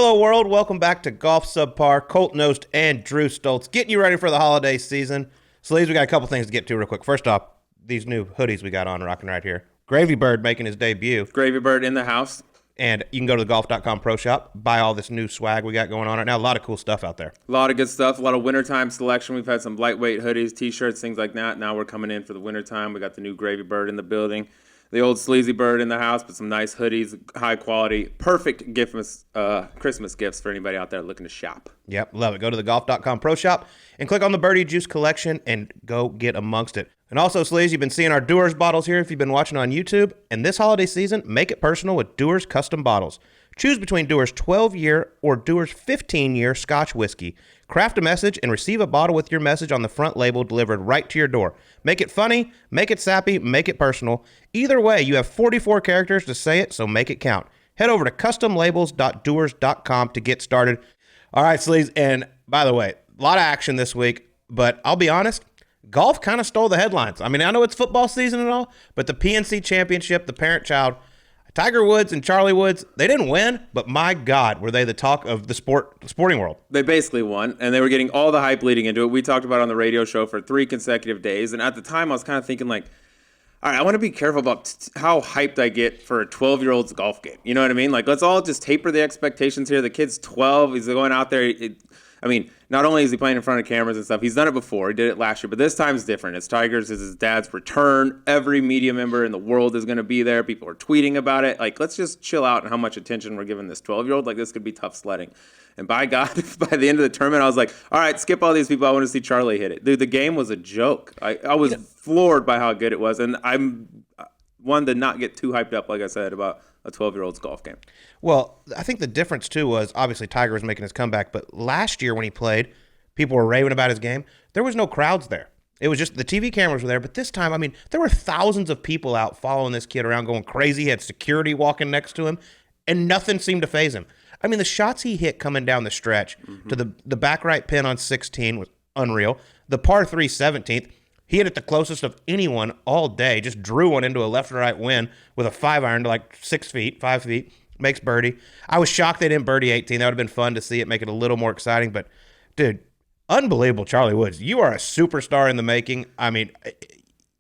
Hello, world. Welcome back to Golf Subpar. Colt Knost and Drew Stoltz getting you ready for the holiday season. Sleeves, we got a couple things to get to real quick. First off, these new hoodies we got on rocking right here. Gravy Bird making his debut. Gravy Bird in the house. And you can go to the Golf.com Pro Shop, buy all this new swag we got going on right now. A lot of cool stuff out there. A lot of good stuff. A lot of wintertime selection. We've had some lightweight hoodies, T-shirts, things like that. Now we're coming in for the wintertime. We got the new Gravy Bird in the building. The old Sleazy Bird in the house, but some nice hoodies, high quality, perfect Christmas gifts for anybody out there looking to shop. Yep, love it. Go to the Golf.com Pro Shop and click on the Birdie Juice collection and go get amongst it. And also, Sleaze, you've been seeing our Dewar's bottles here if you've been watching on YouTube. And this holiday season, make it personal with Dewar's custom bottles. Choose between Dewar's 12-year or Dewar's 15-year Scotch whiskey. Craft a message and receive a bottle with your message on the front label delivered right to your door. Make it funny, make it sappy, make it personal. Either way, you have 44 characters to say it, so make it count. Head over to customlabels.dewars.com to get started. All right, Sleaze, and by the way, a lot of action this week, but I'll be honest, golf kind of stole the headlines. I mean, I know it's football season and all, but the PNC Championship, the parent-child, Tiger Woods and Charlie Woods, they didn't win, but my God, were they the talk of the sporting world. They basically won, and they were getting all the hype leading into it. We talked about it on the radio show for 3 consecutive days, and at the time I was kind of thinking like, all right, I want to be careful about how hyped I get for a 12-year-old's golf game. You know what I mean? Like, let's all just taper the expectations here. The kid's 12. He's going out there. Not only is he playing in front of cameras and stuff, he's done it before. He did it last year, but this time's different. It's Tiger's, it's his dad's return. Every media member in the world is going to be there. People are tweeting about it. Like, let's just chill out on how much attention we're giving this 12-year-old. Like, this could be tough sledding. And by God, by the end of the tournament, I was like, all right, skip all these people. I want to see Charlie hit it. Dude, the game was a joke. I was floored by how good it was. And I'm one to not get too hyped up, like I said, about a 12-year-old's golf game. Well, I think the difference, too, was obviously Tiger was making his comeback, but last year when he played, people were raving about his game. There was no crowds there. It was just the TV cameras were there, but this time, I mean, there were thousands of people out following this kid around going crazy. He had security walking next to him, and nothing seemed to faze him. I mean, the shots he hit coming down the stretch to the back right pin on 16 was unreal. The par 3 17th, he hit it the closest of anyone all day, just drew one into a left and right wind with a 5-iron to like 5 feet, makes birdie. I was shocked they didn't birdie 18. That would have been fun to see it, make it a little more exciting. But, dude, unbelievable, Charlie Woods. You are a superstar in the making. I mean,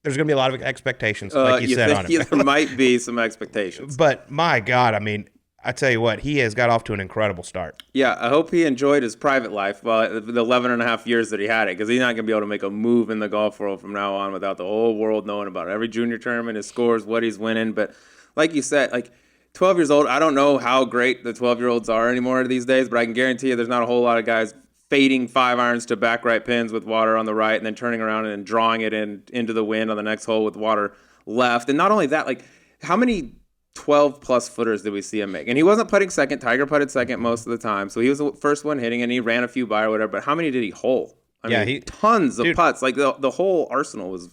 there's going to be a lot of expectations, like you said on him. There might be some expectations. But, my God, I mean, I tell you what, he has got off to an incredible start. Yeah, I hope he enjoyed his private life, the 11 and a half years that he had it, because he's not going to be able to make a move in the golf world from now on without the whole world knowing about it. Every junior tournament, his scores, what he's winning. But like you said, like 12 years old, I don't know how great the 12-year-olds are anymore these days, but I can guarantee you there's not a whole lot of guys fading 5-irons to back right pins with water on the right and then turning around and then drawing it into the wind on the next hole with water left. And not only that, like how many 12-plus footers did we see him make? And he wasn't putting second. Tiger putted second most of the time. So he was the first one hitting, and he ran a few by or whatever. But how many did he hole? I mean, tons of putts. Like the whole arsenal was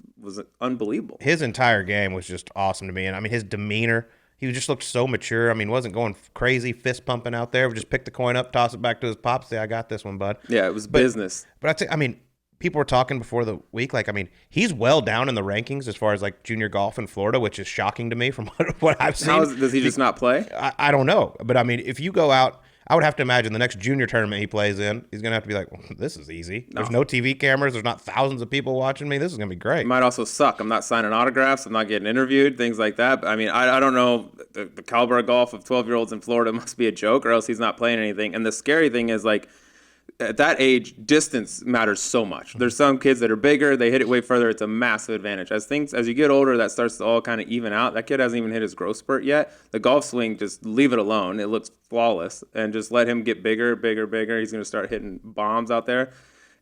unbelievable. His entire game was just awesome to me. And, I mean, his demeanor, he just looked so mature. I mean, wasn't going crazy fist pumping out there. Just pick the coin up, toss it back to his pops, say, I got this one, bud. Yeah, it was business. But I mean, people were talking before the week, like, I mean, he's well down in the rankings as far as, like, junior golf in Florida, which is shocking to me from what I've seen. Does he just not play? I don't know. But, I mean, if you go out, I would have to imagine the next junior tournament he plays in, he's going to have to be like, well, this is easy. There's no TV cameras. There's not thousands of people watching me. This is going to be great. It might also suck. I'm not signing autographs. I'm not getting interviewed, things like that. But, I mean, I don't know. The caliber of golf of 12-year-olds in Florida must be a joke, or else he's not playing anything. And the scary thing is, like, at that age, distance matters so much. There's some kids that are bigger, they hit it way further. It's a massive advantage. As you get older, that starts to all kind of even out. That kid hasn't even hit his growth spurt yet. The golf swing, just leave it alone. It looks flawless, and just let him get bigger. He's going to start hitting bombs out there,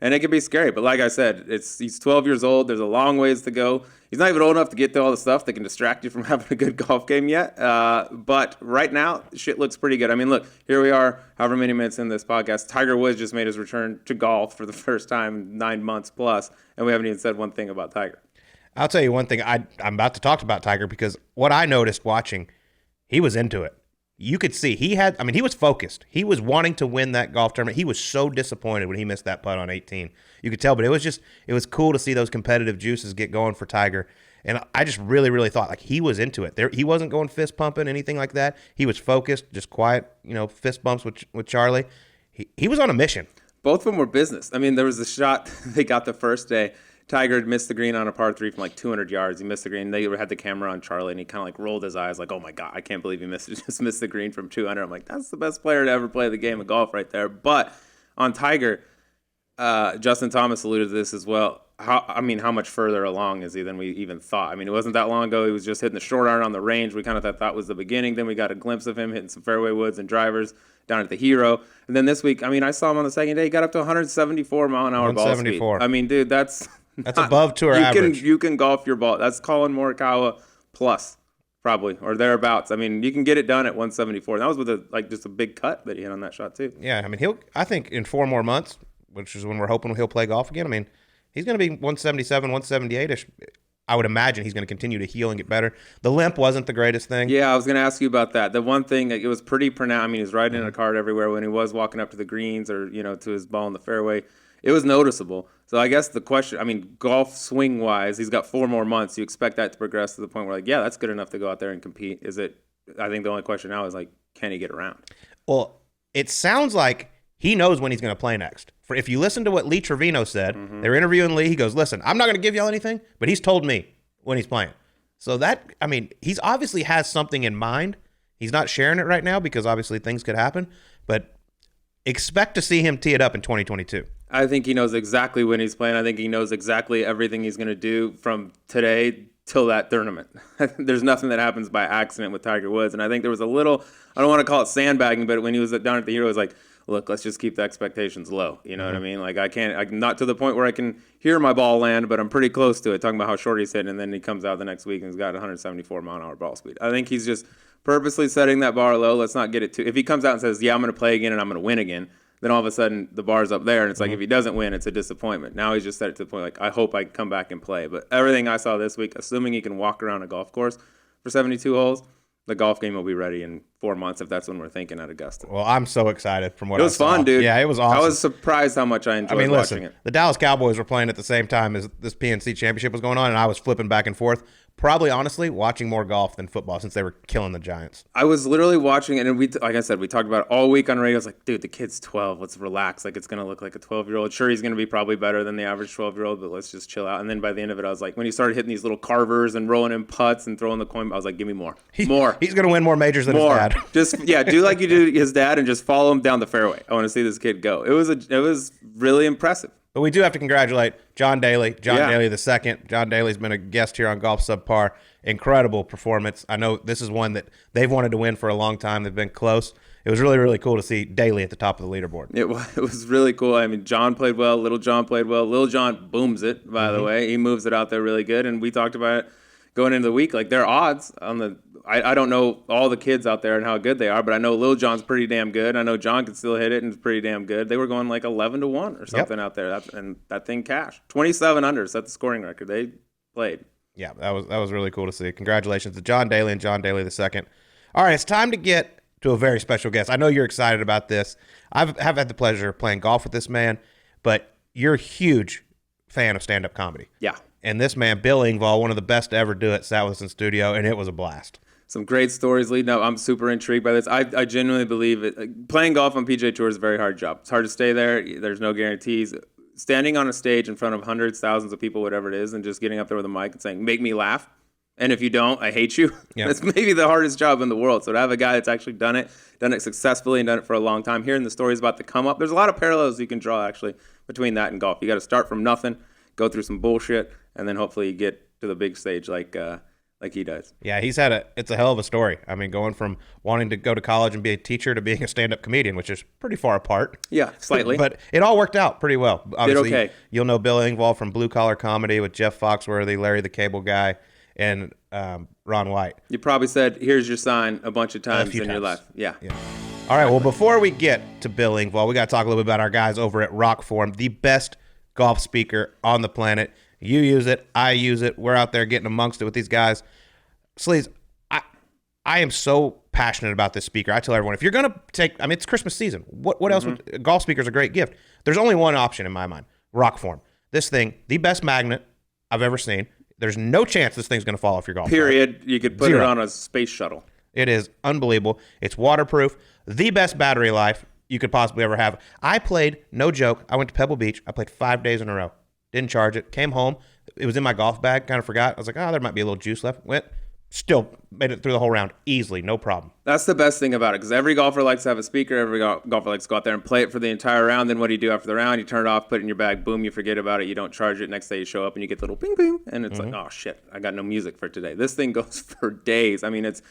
and it can be scary. But like I said, he's 12 years old. There's a long ways to go. He's not even old enough to get to all the stuff that can distract you from having a good golf game yet. But right now, shit looks pretty good. I mean, look, here we are, however many minutes in this podcast. Tiger Woods just made his return to golf for the first time in 9 months plus, and we haven't even said one thing about Tiger. I'll tell you one thing. I'm about to talk about Tiger because what I noticed watching, he was into it. You could see he was focused. He was wanting to win that golf tournament. He was so disappointed when he missed that putt on 18. You could tell, but it was cool to see those competitive juices get going for Tiger. And I just really, really thought like he was into it. He wasn't going fist pumping, anything like that. He was focused, just quiet, fist bumps with Charlie. He was on a mission. Both of them were business. I mean, there was a shot they got the first day. Tiger had missed the green on a par 3 from like 200 yards. He missed the green. They had the camera on Charlie, and he kind of like rolled his eyes like, oh, my God, I can't believe he just missed the green from 200. I'm like, that's the best player to ever play the game of golf right there. But on Tiger, Justin Thomas alluded to this as well. How much further along is he than we even thought? I mean, it wasn't that long ago. He was just hitting the short iron on the range. We kind of thought that was the beginning. Then we got a glimpse of him hitting some fairway woods and drivers down at the Hero. And then this week, I saw him on the second day. He got up to 174 mile an hour ball speed. I mean, dude, that's above tour average. You can golf your ball. That's Colin Morikawa plus, probably, or thereabouts. I mean, you can get it done at 174. And that was with just a big cut that he hit on that shot too. Yeah, I mean, I think in 4 more months, which is when we're hoping he'll play golf again. I mean, he's going to be 177, 178-ish. I would imagine he's going to continue to heal and get better. The limp wasn't the greatest thing. Yeah, I was going to ask you about that. The one thing, it was pretty pronounced. I mean, he was riding in a cart everywhere when he was walking up to the greens or, to his ball in the fairway. It was noticeable. So I guess the question, I mean, golf swing-wise, he's got 4 more months. You expect that to progress to the point where, yeah, that's good enough to go out there and compete. I think the only question now is, can he get around? Well, it sounds like he knows when he's going to play next. If you listen to what Lee Trevino said, they were interviewing Lee. He goes, listen, I'm not going to give y'all anything, but he's told me when he's playing. So he's obviously has something in mind. He's not sharing it right now because obviously things could happen, but expect to see him tee it up in 2022. I think he knows exactly when he's playing. I think he knows exactly everything he's going to do from today till that tournament. There's nothing that happens by accident with Tiger Woods. And I think there was a little, I don't want to call it sandbagging, but when he was down at the Hero, it was like, look, let's just keep the expectations low. You know what I mean? I'm not to the point where I can hear my ball land, but I'm pretty close to it, talking about how short he's hitting, and then he comes out the next week and he's got 174 mile an hour ball speed. I think he's just purposely setting that bar low. Let's not get it too. If he comes out and says, yeah, I'm going to play again and I'm going to win again, then all of a sudden the bar's up there, and it's like if he doesn't win, it's a disappointment. Now he's just set it to the point I hope I can come back and play. But everything I saw this week, assuming he can walk around a golf course for 72 holes, the golf game will be ready in 4 months if that's when we're thinking at Augusta. Well, I'm so excited from what I saw. It was fun, dude. Yeah, it was awesome. I was surprised how much I enjoyed watching it. The Dallas Cowboys were playing at the same time as this PNC championship was going on, and I was flipping back and forth. Probably, honestly, watching more golf than football since they were killing the Giants. I was literally watching it, and like I said, we talked about it all week on radio. I was like, dude, the kid's 12. Let's relax. It's going to look like a 12-year-old. Sure, he's going to be probably better than the average 12-year-old, but let's just chill out. And then by the end of it, I was like, when he started hitting these little carvers and rolling in putts and throwing the coin, I was like, give me more. More. He's going to win more majors than his dad. Do like you do his dad and just follow him down the fairway. I want to see this kid go. It was really impressive. But we do have to congratulate John Daly, Daly the second. John Daly's been a guest here on Golf Subpar. Incredible performance. I know this is one that they've wanted to win for a long time. They've been close. It was really, really cool to see Daly at the top of the leaderboard. It was really cool. I mean, John played well. Little John played well. Little John booms it, by the way. He moves it out there really good. And we talked about it going into the week. Their odds on the I don't know all the kids out there and how good they are, but I know Lil John's pretty damn good. I know John can still hit it and is pretty damn good. They were going 11-1 or something out there, and that thing cashed. 27 under set the scoring record. They played. Yeah, that was really cool to see. Congratulations to John Daly and John Daly II. All right, it's time to get to a very special guest. I know you're excited about this. I've had the pleasure of playing golf with this man, but you're a huge fan of stand-up comedy. Yeah. And this man, Bill Engvall, one of the best to ever do it, sat with us in studio, and it was a blast. Some great stories leading up. I'm super intrigued by this. I genuinely believe it. Playing golf on PGA Tour is a very hard job. It's hard to stay there. There's no guarantees. Standing on a stage in front of hundreds, thousands of people, whatever it is, and just getting up there with a mic and saying, make me laugh. And if you don't, I hate you. Yep. That's maybe the hardest job in the world. So to have a guy that's actually done it successfully and done it for a long time, hearing the stories about the come up, there's a lot of parallels you can draw actually between that and golf. You got to start from nothing, go through some bullshit, and then hopefully you get to the big stage like he does. Yeah, it's a hell of a story. I mean, going from wanting to go to college and be a teacher to being a stand-up comedian, which is pretty far apart. Yeah, slightly. But it all worked out pretty well. Obviously, okay. You'll know Bill Engvall from Blue Collar Comedy with Jeff Foxworthy, Larry the Cable Guy, and Ron White. You probably said, here's your sign a bunch of times in your life. Yeah. All right, well, before we get to Bill Engvall, we got to talk a little bit about our guys over at Rokform, the best golf speaker on the planet. You use it. I use it. We're out there getting amongst it with these guys. Sleaze, I am so passionate about this speaker. I tell everyone, if you're going to it's Christmas season. What else? A golf speaker is a great gift. There's only one option in my mind, Rokform. This thing, the best magnet I've ever seen. There's no chance this thing's going to fall off your golf cart. Period. You could put it on a space shuttle. It is unbelievable. It's waterproof. The best battery life you could possibly ever have. I played, no joke, I went to Pebble Beach. I played 5 days in a row. Didn't charge it. Came home. It was in my golf bag. Kind of forgot. I was like, oh, there might be a little juice left. Went. Still made it through the whole round easily. No problem. That's the best thing about it, because every golfer likes to have a speaker. Every golfer likes to go out there and play it for the entire round. Then what do you do after the round? You turn it off, put it in your bag. Boom, you forget about it. You don't charge it. Next day you show up and you get the little ping, ping. And it's like, oh, shit, I got no music for today. This thing goes for days. I mean, it's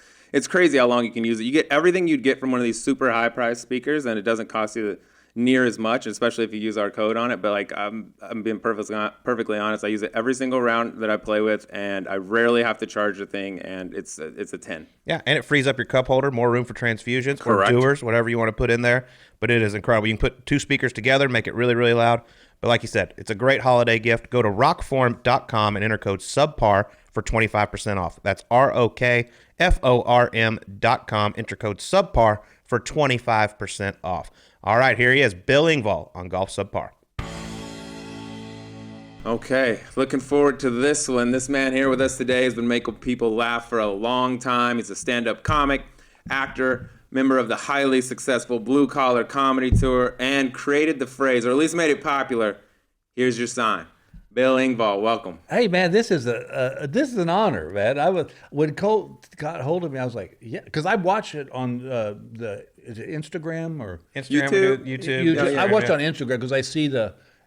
crazy how long you can use it. You get everything you'd get from one of these super high-priced speakers, and it doesn't cost you near as much, especially if you use our code on it. But like I'm being perfectly honest. I use it every single round that I play with, and I rarely have to charge the thing, and it's a 10. Yeah, and it frees up your cup holder, more room for transfusions Correct. or doers, whatever you want to put in there. But it is incredible. You can put 2 speakers together, make it really, really loud. But like you said, it's a great holiday gift. Go to Rokform.com and enter code SUBPAR for 25% off. That's ROKFORM.com. Enter code SUBPAR for 25% off. All right, here he is, Bill Engvall on Golf Subpar. Okay, looking forward to this one. This man here with us today has been making people laugh for a long time. He's a stand-up comic, actor, member of the highly successful Blue Collar Comedy Tour, and created the phrase, or at least made it popular, "Here's your sign." Bill Engvall, welcome. Hey man, this is an honor, man. When Colt got hold of me, I was like, yeah, because I watched it on is it Instagram or YouTube. I watched it on Instagram because I see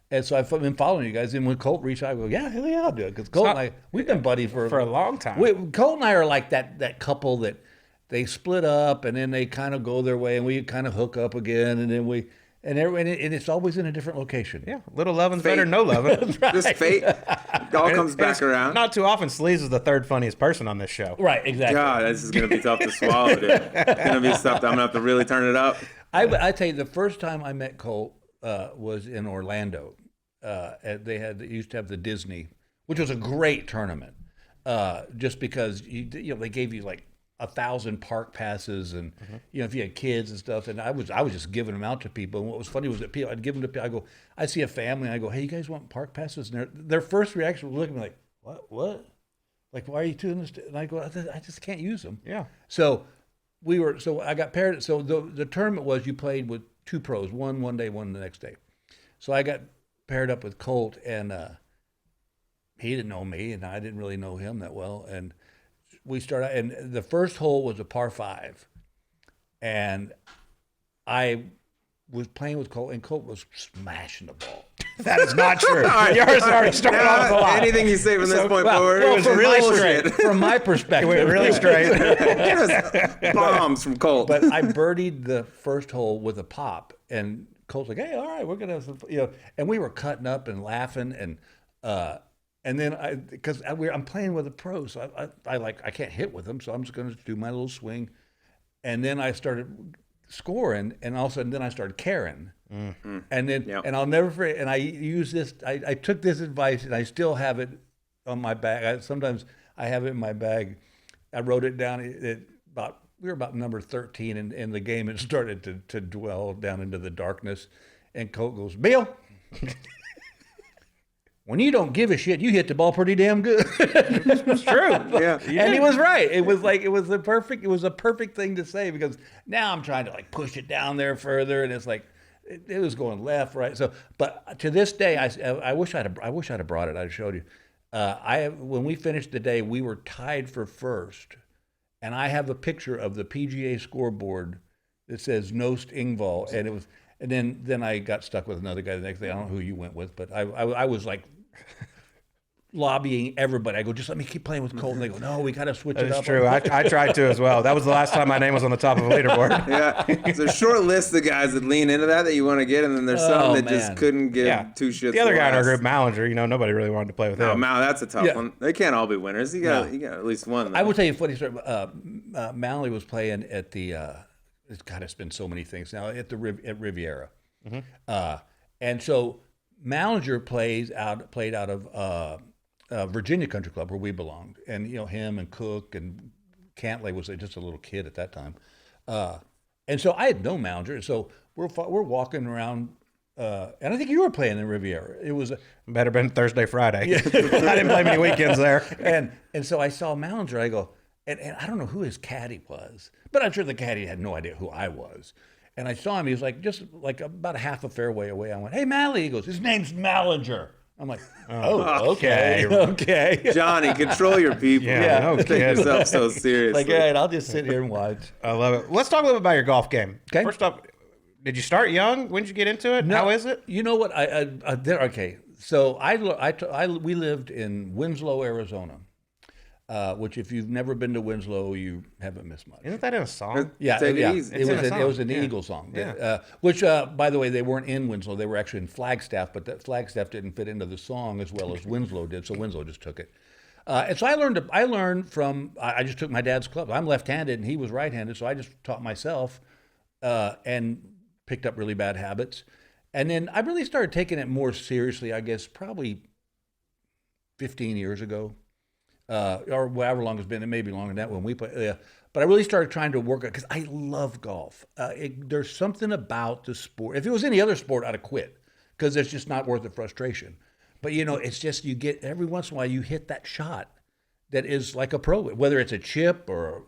and so I've been following you guys. And when Colt reached out, I go, yeah, hell yeah, I'll do it. Because Colt and I, we've been buddies for a long time. Colt and I are like that couple that they split up and then they kind of go their way and we kind of hook up again and then and it's always in a different location. Yeah, little lovin's better than no lovin'. Right. Just fate. It all comes back around. Not too often, Sleaze is the third funniest person on this show. Right, exactly. God, this is going to be tough to swallow, dude. It's going to be stuff that I'm going to have to really turn it up. I tell you, the first time I met Colt was in Orlando. They used to have the Disney, which was a great tournament, just because they gave you like 1,000 park passes, and if you had kids and stuff, and I was just giving them out to people. And what was funny was that I'd give them to people. I see a family, and I go, "Hey, you guys want park passes?" And their first reaction was looking at me like, "What? Like, why are you doing this?" And I go, "I just can't use them." Yeah. So I got paired. So the tournament was you played with 2 pros, one day, one the next day. So I got paired up with Colt, and he didn't know me, and I didn't really know him that well, and we started, and the first hole was a par 5, and I was playing with Colt, and Colt was smashing the ball. That is not true. Yours already started off the line. Anything you say from this point forward, well, it was really straight. From my perspective, It went really straight. It was bombs from Colt. But I birdied the first hole with a pop, and Colt's like, "Hey, all right, we're gonna have some," and we were cutting up and laughing, and then because I'm playing with a pro, so I can't hit with him, so I'm just gonna do my little swing, and then I started scoring, and all of a sudden then I started caring, and then and I'll never forget, and I use this. I took this advice, and I still have it on my bag. Sometimes I have it in my bag. I wrote it down. We were about number 13 in the game, and started to dwell down into the darkness. And Colt goes, "Bill, when you don't give a shit, you hit the ball pretty damn good." It's true. Yeah. And he was right. It was a perfect thing to say, because now I'm trying to like push it down there further, and it's like it was going left, right. So, but to this day, I wish I'd have brought it. I'd showed you. When we finished the day, we were tied for first. And I have a picture of the PGA scoreboard that says Knost Engvall, and it was. And then I got stuck with another guy the next day. I don't know who you went with, but I was like lobbying everybody. I go, "Just let me keep playing with Colt." And they go, "No, we got to switch it up." That's true. I tried to as well. That was the last time my name was on the top of a leaderboard. Yeah, there's a short list of guys that lean into that you want to get, and then there's some that just couldn't give 2 shits. The other guy in our group, Mallinger, nobody really wanted to play with him. Oh, Mal, that's a tough one. They can't all be winners. You got at least one. I will tell you a funny story. Malley was playing at the. It's been so many things now at Riviera, and so Mallinger played out of Virginia Country Club, where we belonged, and him and Cook and Cantlay was just a little kid at that time, and so I had no Mallinger. So we're walking around and I think you were playing in Riviera. It was Better been Thursday, Friday. I didn't play many weekends there. and so I saw Mallinger. I go, and I don't know who his caddy was, but I'm sure the caddy had no idea who I was. And I saw him. He was like just like about a half a fairway away. I went, "Hey, Mally." He goes, "His name's Mallinger." I'm like, "Oh, okay, okay." Johnny, control your people. Yeah, no Take kidding. yourself so seriously. Like, all right, I'll just sit here and watch. I love it. Let's talk a little bit about your golf game. Okay. First off, did you start young? When did you get into it? How is it? You know what? Okay. So we lived in Winslow, Arizona, which if you've never been to Winslow, you haven't missed much. Isn't that in a song? Yeah, Take it yeah. easy. It was an Eagle song. Yeah. Which, by the way, they weren't in Winslow. They were actually in Flagstaff, but that Flagstaff didn't fit into the song as well as Winslow did, so Winslow just took it. And so I learned from. I just took my dad's club. I'm left-handed and he was right-handed, so I just taught myself and picked up really bad habits. And then I really started taking it more seriously, I guess, probably 15 years ago. Or however long it's been, it may be longer than that when we play. But I really started trying to work it because I love golf. There's something about the sport. If it was any other sport, I'd have quit because it's just not worth the frustration. But it's just you get every once in a while you hit that shot that is like a pro, whether it's a chip or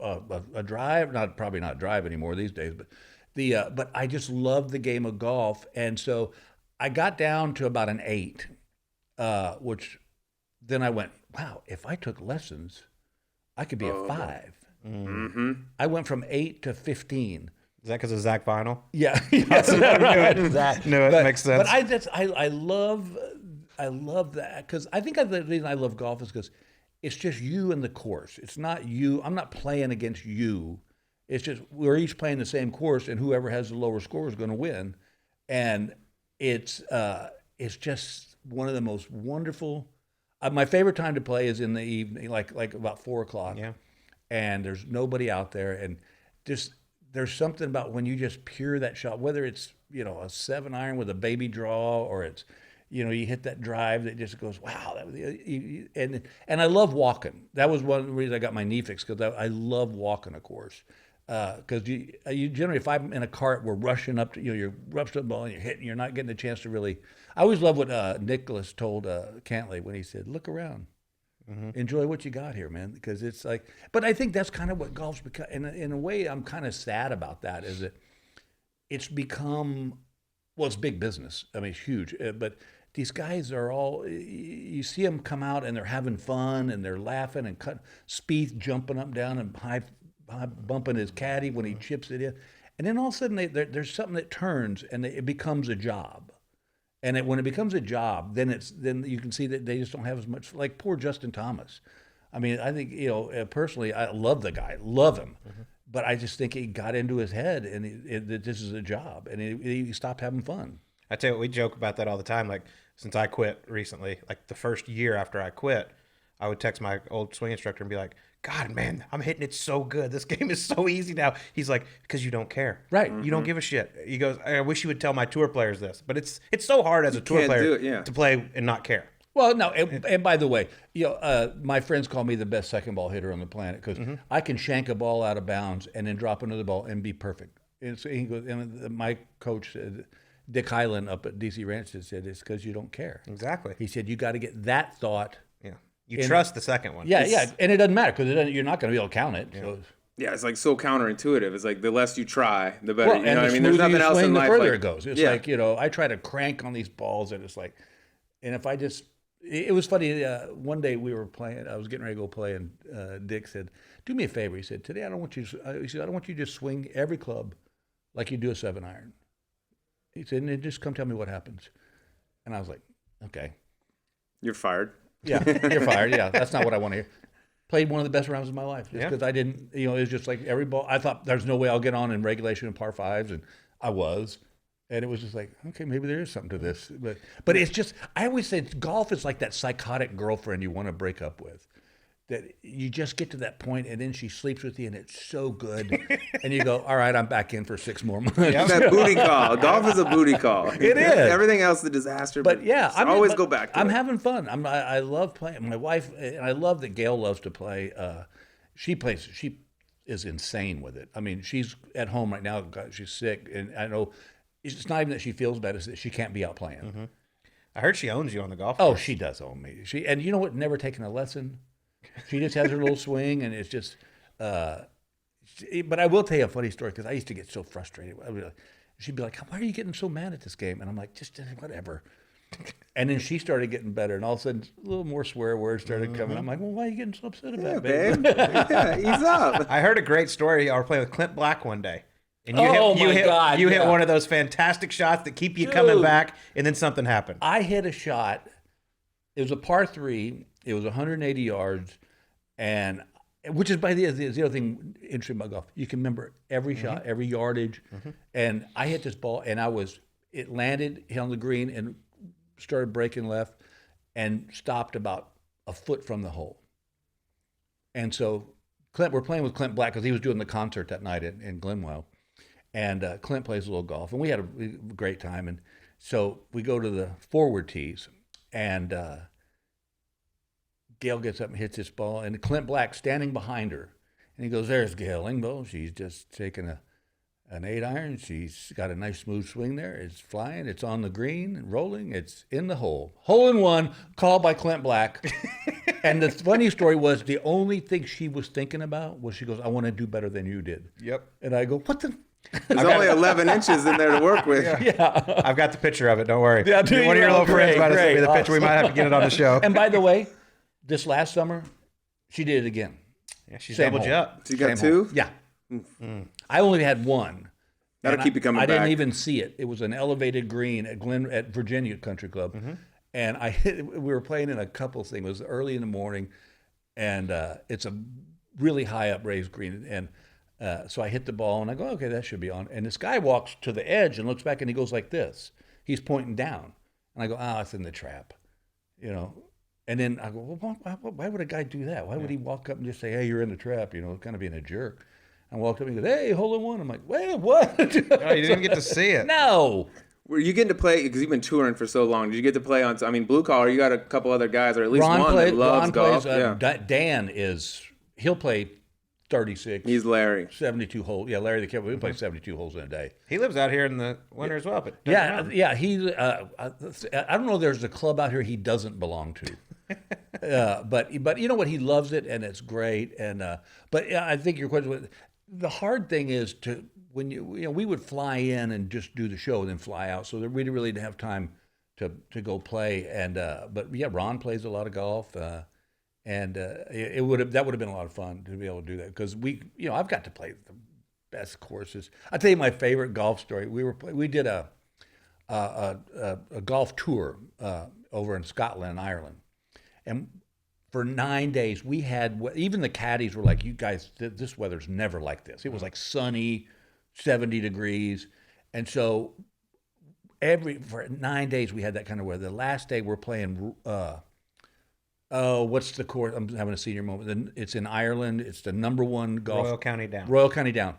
a drive. Probably not drive anymore these days, but but I just love the game of golf, and so I got down to about an 8, which then I went, wow, if I took lessons, I could be a 5. Mm-hmm. I went from 8 to 15. Is that because of Zach Final? Yeah, yes, right. No, it makes sense. But I love that because I think the reason I love golf is because it's just you and the course. It's not you. I'm not playing against you. It's just we're each playing the same course, and whoever has the lower score is going to win. And it's just one of the most wonderful. My favorite time to play is in the evening, like about 4:00. Yeah. And there's nobody out there, and just there's something about when you just pure that shot, whether it's a 7-iron with a baby draw or it's you hit that drive that just goes wow. And I love walking. That was one of the reasons I got my knee fixed because I love walking a course. Because you generally, if I'm in a cart, we're rushing up to you're rushed up the ball and you're hitting, you're not getting a chance to really. I always love what Nicholas told Cantley when he said, "Look around, enjoy what you got here, man." Because it's like, but I think that's kind of what golf's become. In a way, I'm kind of sad about that. Is that it's become, well, it's big business. I mean, it's huge, but. These guys are all, you see them come out and they're having fun and they're laughing and Spieth jumping up and down and high bumping his caddy when he chips it in. And then all of a sudden there's something that turns and it becomes a job. And when it becomes a job, then you can see that they just don't have as much, like poor Justin Thomas. I mean, I think, personally, I love the guy, love him. Mm-hmm. But I just think he got into his head and that this is a job and he stopped having fun. I tell you what, we joke about that all the time. Like, since I quit recently, like the first year after I quit, I would text my old swing instructor and be like, God, man, I'm hitting it so good. This game is so easy now. He's like, because you don't care. Right. You don't give a shit. He goes, I wish you would tell my tour players this. But it's so hard as a tour player to play and not care. Well, no, and by the way, my friends call me the best second ball hitter on the planet because I can shank a ball out of bounds and then drop another ball and be perfect. And so he goes, and my coach said, Dick Hyland up at DC Ranch said, it's because you don't care. Exactly. He said, you got to get that thought. Yeah. You trust the second one. Yeah. And it doesn't matter because you're not going to be able to count it. Yeah. So. Yeah, it's like so counterintuitive. It's like the less you try, the better. Well, you know what I mean? There's There's nothing else in life. The further like, it goes. It's like, I try to crank on these balls and it's like, and if I just, it was funny. One day we were playing, I was getting ready to go play and Dick said, do me a favor. He said, today I don't want you to just swing every club like you do a 7-iron. He said, and just come tell me what happens. And I was like, okay. You're fired. Yeah, you're fired. Yeah, that's not what I want to hear. Played one of the best rounds of my life just because I didn't, it was just like every ball. I thought there's no way I'll get on in regulation and par 5s, and I was. And it was just like, okay, maybe there is something to this. But it's just, I always say golf is like that psychotic girlfriend you want to break up with. That you just get to that point and then she sleeps with you and it's so good. And you go, all right, I'm back in for 6 more months. Yeah, that booty call. Golf is a booty call. It is. Everything else is a disaster. But yeah, go back to I'm it. having fun. I love playing. My wife, and I love that Gail loves to play. She is insane with it. I mean, she's at home right now. She's sick. And I know it's not even that she feels bad; it's that she can't be out playing. Mm-hmm. I heard she owns you on the golf Oh, course. she does own me. And you know what? Never taken a lesson. She just has her little swing, and it's just. But I will tell you a funny story because I used to get so frustrated. She'd be like, "Why are you getting so mad at this game?" And I'm like, "Just whatever." And then she started getting better, and all of a sudden, a little more swear words started coming. I'm like, "Well, why are you getting so upset about it, babe?" Yeah, ease up. I heard a great story. I was playing with Clint Black one day. And you hit one of those fantastic shots that keep you coming back, and then something happened. I hit a shot. It was a par 3. It was 180 yards, and which is the other thing interesting about golf. You can remember every shot, every yardage. And I hit this ball, and it landed on the green and started breaking left, and stopped about a foot from the hole. And so we're playing with Clint Black because he was doing the concert that night in Glenwell. And Clint plays a little golf, and we had a great time. And so we go to the forward tees, and Gail gets up and hits this ball, and Clint Black standing behind her. And he goes, "There's Gail Engvall. She's just taking an 8-iron. She's got a nice smooth swing there. It's flying. It's on the green and rolling. It's in the hole. Hole in one, called by Clint Black." And the funny story was the only thing she was thinking about was she goes, "I want to do better than you did." Yep. And I go, "What the?" There's only 11 inches in there to work with. Yeah. I've got the picture of it. Don't worry. Yeah, One of your little friends might have sent me the picture. We might have to get it on the show. And by the way, this last summer, she did it again. Yeah, she's Same doubled you hole. up. So you got Same 2? hole. Yeah. I only had one. That'll And keep you coming I back. didn't even see it. It was an elevated green at Virginia Country Club. And we were playing in a couples thing. It was early in the morning, and it's a really high up raised green. And so I hit the ball, and I go, "Okay, that should be on." And this guy walks to the edge and looks back, and he goes like this. He's pointing down. And I go, it's in the trap, you know. And then I go, "Well, why would a guy do that? Why would he walk up and just say, 'Hey, you're in the trap,' you know, kind of being a jerk?" I walked up and he goes, "Hey, hole in one." I'm like, "Wait, what?" Oh, you didn't even get to see it. No. Were you getting to play, because you've been touring for so long, did you get to play on, blue collar, you got a couple other guys, or at least one that loves golf? Dan he'll play 36. He's Larry. 72 holes. Yeah, Larry the Kid, we play 72 holes in a day. He lives out here in the winter as well. But Yeah. He. I don't know. There's a club out here he doesn't belong to, but you know what? He loves it, and it's great. And but I think your question was, the hard thing is when we would fly in and just do the show and then fly out, so that we really didn't have time to go play. And but yeah, Ron plays a lot of golf. And that would have been a lot of fun to be able to do that, because I've got to play the best courses. I'll tell you my favorite golf story. We did a golf tour over in Scotland and Ireland, and for 9 days we had, even the caddies were like, "You guys, this weather's never like this." It was like sunny, 70 degrees, and so for 9 days we had that kind of weather. The last day we're playing. What's the course? I'm having a senior moment. It's in Ireland. It's the #1 golf. Royal County Down. Royal County Down.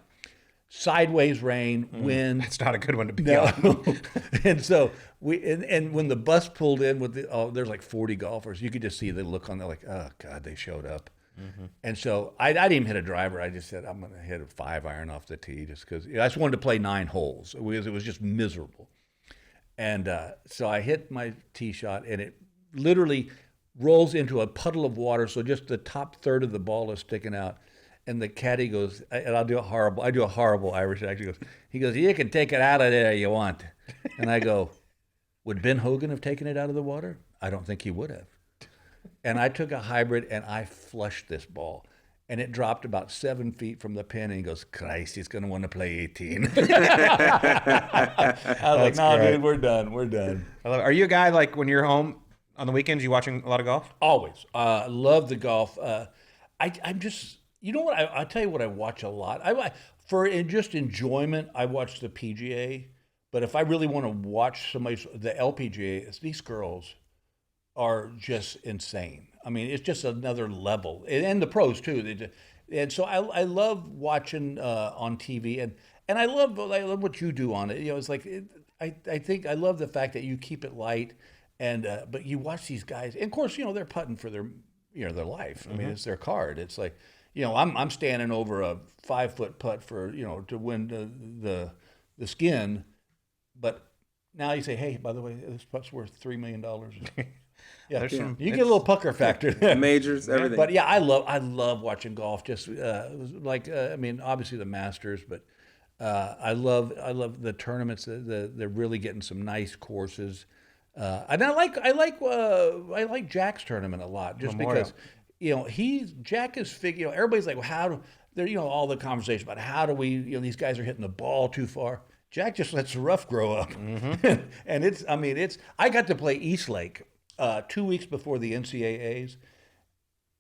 Sideways rain, wind. That's not a good one to be on. And so and when the bus pulled in there's like 40 golfers. You could just see the look on there, like, oh God, they showed up. And so I didn't even hit a driver. I just said, I'm going to hit a 5-iron off the tee, just because I just wanted to play 9 holes. It was just miserable. And so I hit my tee shot, and it literally rolls into a puddle of water, so just the top third of the ball is sticking out. And the caddy goes, and I do a horrible Irish accent. He goes, "You can take it out of there you want." And I go, "Would Ben Hogan have taken it out of the water? I don't think he would have." And I took a hybrid, and I flushed this ball. And it dropped about 7 feet from the pin, and he goes, "Christ, he's going to want to play 18. I was like, "No, dude, we're done. I love it. Are you a guy, like, when you're home on the weekends, you watching a lot of golf? Always. Love the golf. I'm just, you know what? I'll tell you what I watch a lot. For just enjoyment, I watch the PGA. But if I really want to watch the LPGA, these girls are just insane. I mean, it's just another level. And the pros, too. And so I love watching on TV. And I love what you do on it. It's like, I think I love the fact that you keep it light. And but you watch these guys, and of course, they're putting for their life. I mean, it's their card. It's like, I'm standing over a 5-foot putt for to win the skin, but now you say, hey, by the way, this putt's worth $3 million. Yeah, There's some- you get a little pucker factor. Majors, everything. But yeah, I love watching golf. Just I mean, obviously the Masters, but I love the tournaments. They're really getting some nice courses, and I like Jack's tournament a lot, just Memorial. because Jack is figuring. Everybody's like, well, how do there? All the conversation about how do we? These guys are hitting the ball too far. Jack just lets the rough grow up, and I got to play Eastlake 2 weeks before the NCAAs.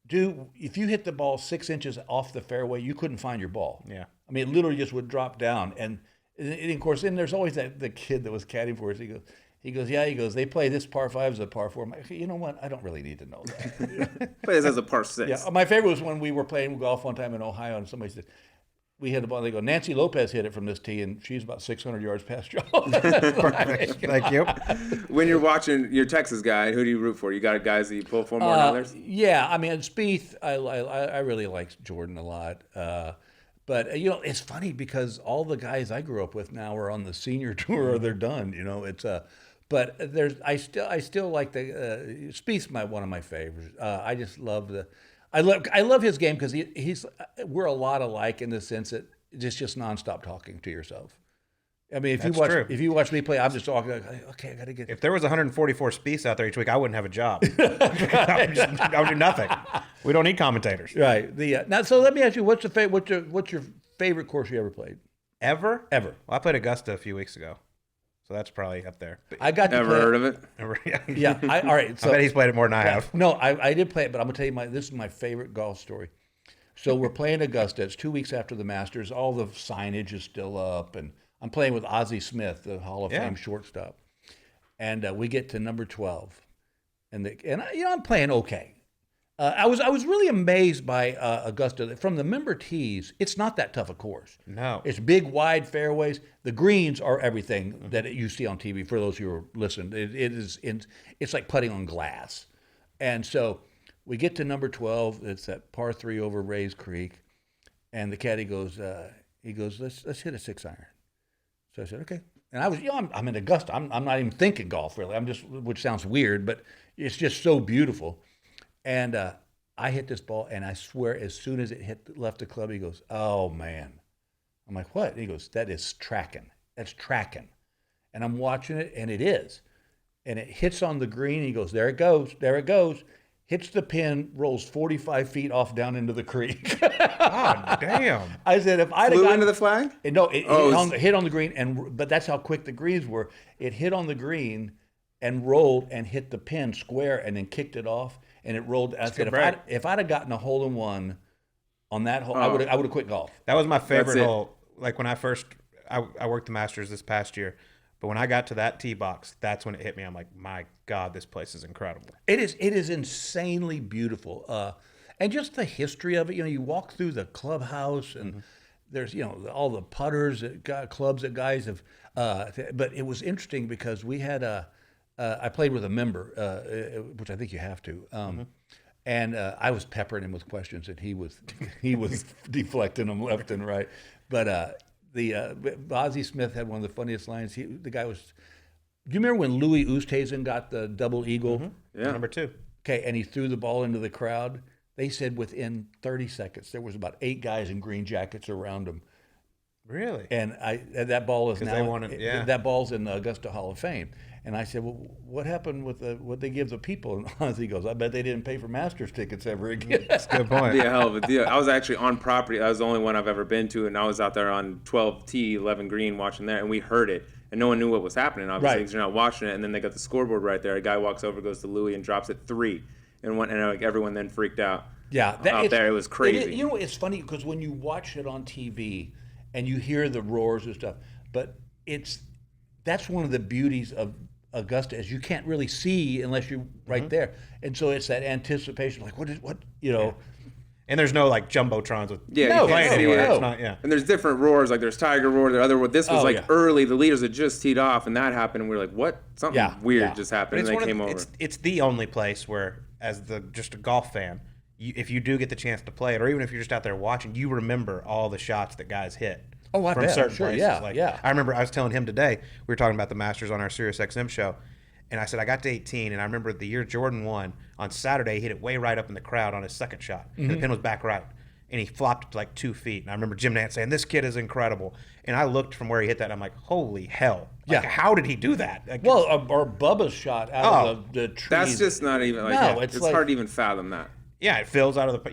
Dude, if you hit the ball 6 inches off the fairway, you couldn't find your ball. Yeah. I mean, it literally just would drop down. And of course, then there's always the kid that was caddying for us. He goes, they play this par 5 as a par 4. I'm like, you know what? I don't really need to know that. But this as a par 6. Yeah, my favorite was when we were playing golf one time in Ohio, and somebody said, we hit the ball. They go, Nancy Lopez hit it from this tee, and she's about 600 yards past y'all. Perfect. Thank you. When you're watching your Texas guy, who do you root for? You got guys that you pull for more than others? Yeah, I mean, Spieth, I really like Jordan a lot. But it's funny because all the guys I grew up with now are on the senior tour or they're done. It's but I still like the Spieth's one of my favorites. I just love I love his game because we're a lot alike in the sense that it's just nonstop talking to yourself. I mean, if you watch me play, I'm just talking. Okay, I got to get. If there was 144 Spieths out there each week, I wouldn't have a job. I would do nothing. We don't need commentators. Right. Now, so let me ask you, what's your favorite course you ever played? Ever? Ever. Well, I played Augusta a few weeks ago, so that's probably up there. I got to Ever play heard of it? Yeah. All right. So I bet he's played it more than I have. No, I did play it, but I'm gonna tell you this is my favorite golf story. So we're playing Augusta. It's 2 weeks after the Masters. All the signage is still up, and I'm playing with Ozzie Smith, the Hall of Fame shortstop. And we get to number 12, and I'm playing okay. I was really amazed by Augusta. From the member tees, it's not that tough a course. No. It's big, wide fairways. The greens are everything that you see on TV. For those who are listening, it's like putting on glass. And so we get to number 12. It's that par 3 over Rays Creek, and the caddy goes, let's hit a 6-iron. So I said, okay. And I was, I'm in Augusta. I'm not even thinking golf really. I'm just, which sounds weird, but it's just so beautiful. And I hit this ball, and I swear, as soon as it left the club, he goes, "Oh man!" I'm like, "What?" He goes, "That is tracking. That's tracking." And I'm watching it, and it is. And it hits on the green. He goes, "There it goes. There it goes." Hits the pin, rolls 45 feet off down into the creek. God damn! I said, if I'd have Flew gotten into the flag? No, it hit on the green, but that's how quick the greens were. It hit on the green and rolled and hit the pin square, and then kicked it off. And it rolled. I said, if I'd have gotten a hole in one on that hole, I would have quit golf. That was my favorite hole. Like when I worked the Masters this past year, but when I got to that tee box, that's when it hit me. I'm like, my God, this place is incredible. It is insanely beautiful, and just the history of it. You walk through the clubhouse, and there's all the putters, clubs that guys have. But it was interesting because we had I played with a member, which I think you have to, and I was peppering him with questions, and he was deflecting them left and right. But Ozzie Smith had one of the funniest lines. The guy was. Do you remember when Louis Oosthuizen got the double eagle? Yeah, Number 2. Okay, and he threw the ball into the crowd. They said within 30 seconds there was about 8 guys in green jackets around him. Really? And that ball is now that ball's in the Augusta Hall of Fame. And I said, well, what happened with what they give the people? And Ozzie goes, I bet they didn't pay for Masters tickets ever again. That's a good point. It'd be a hell of a deal. I was actually on property. That was the only one I've ever been to, and I was out there on 12T, 11 green, watching there, and we heard it, and no one knew what was happening, obviously, because you're not watching it. And then they got the scoreboard right there. A guy walks over, goes to Louis, and drops it 3, and like everyone then freaked out. Yeah, out there, it was crazy. It's funny because when you watch it on TV and you hear the roars and stuff, but that's one of the beauties of Augusta is you can't really see unless you're right there, and so it's that anticipation, like what. And there's no like jumbotrons with playing anywhere. No. It's not, And there's different roars, like there's Tiger Roar, the other roar. This was early. The leaders had just teed off, and that happened. And we were like, "What? Something weird just happened." And they came over. It's the only place where, as just a golf fan, if you do get the chance to play it, or even if you're just out there watching, you remember all the shots that guys hit. Oh, I from bet. certain Sure, places. yeah, Like, yeah. I remember I was telling him today, we were talking about the Masters on our Sirius XM show, and I said I got to 18, and I remember the year Jordan won, on Saturday, he hit it way right up in the crowd on his second shot, and the pin was back right, and he flopped it to like 2 feet. And I remember Jim Nantz saying, "This kid is incredible." And I looked from where he hit that, and I'm like, "Holy hell! Like, Yeah. how did he do that?" Like, Well, or Bubba's shot out of the trees. That's just not even like. No, it's like- hard to even fathom that. yeah, it fills out of the pine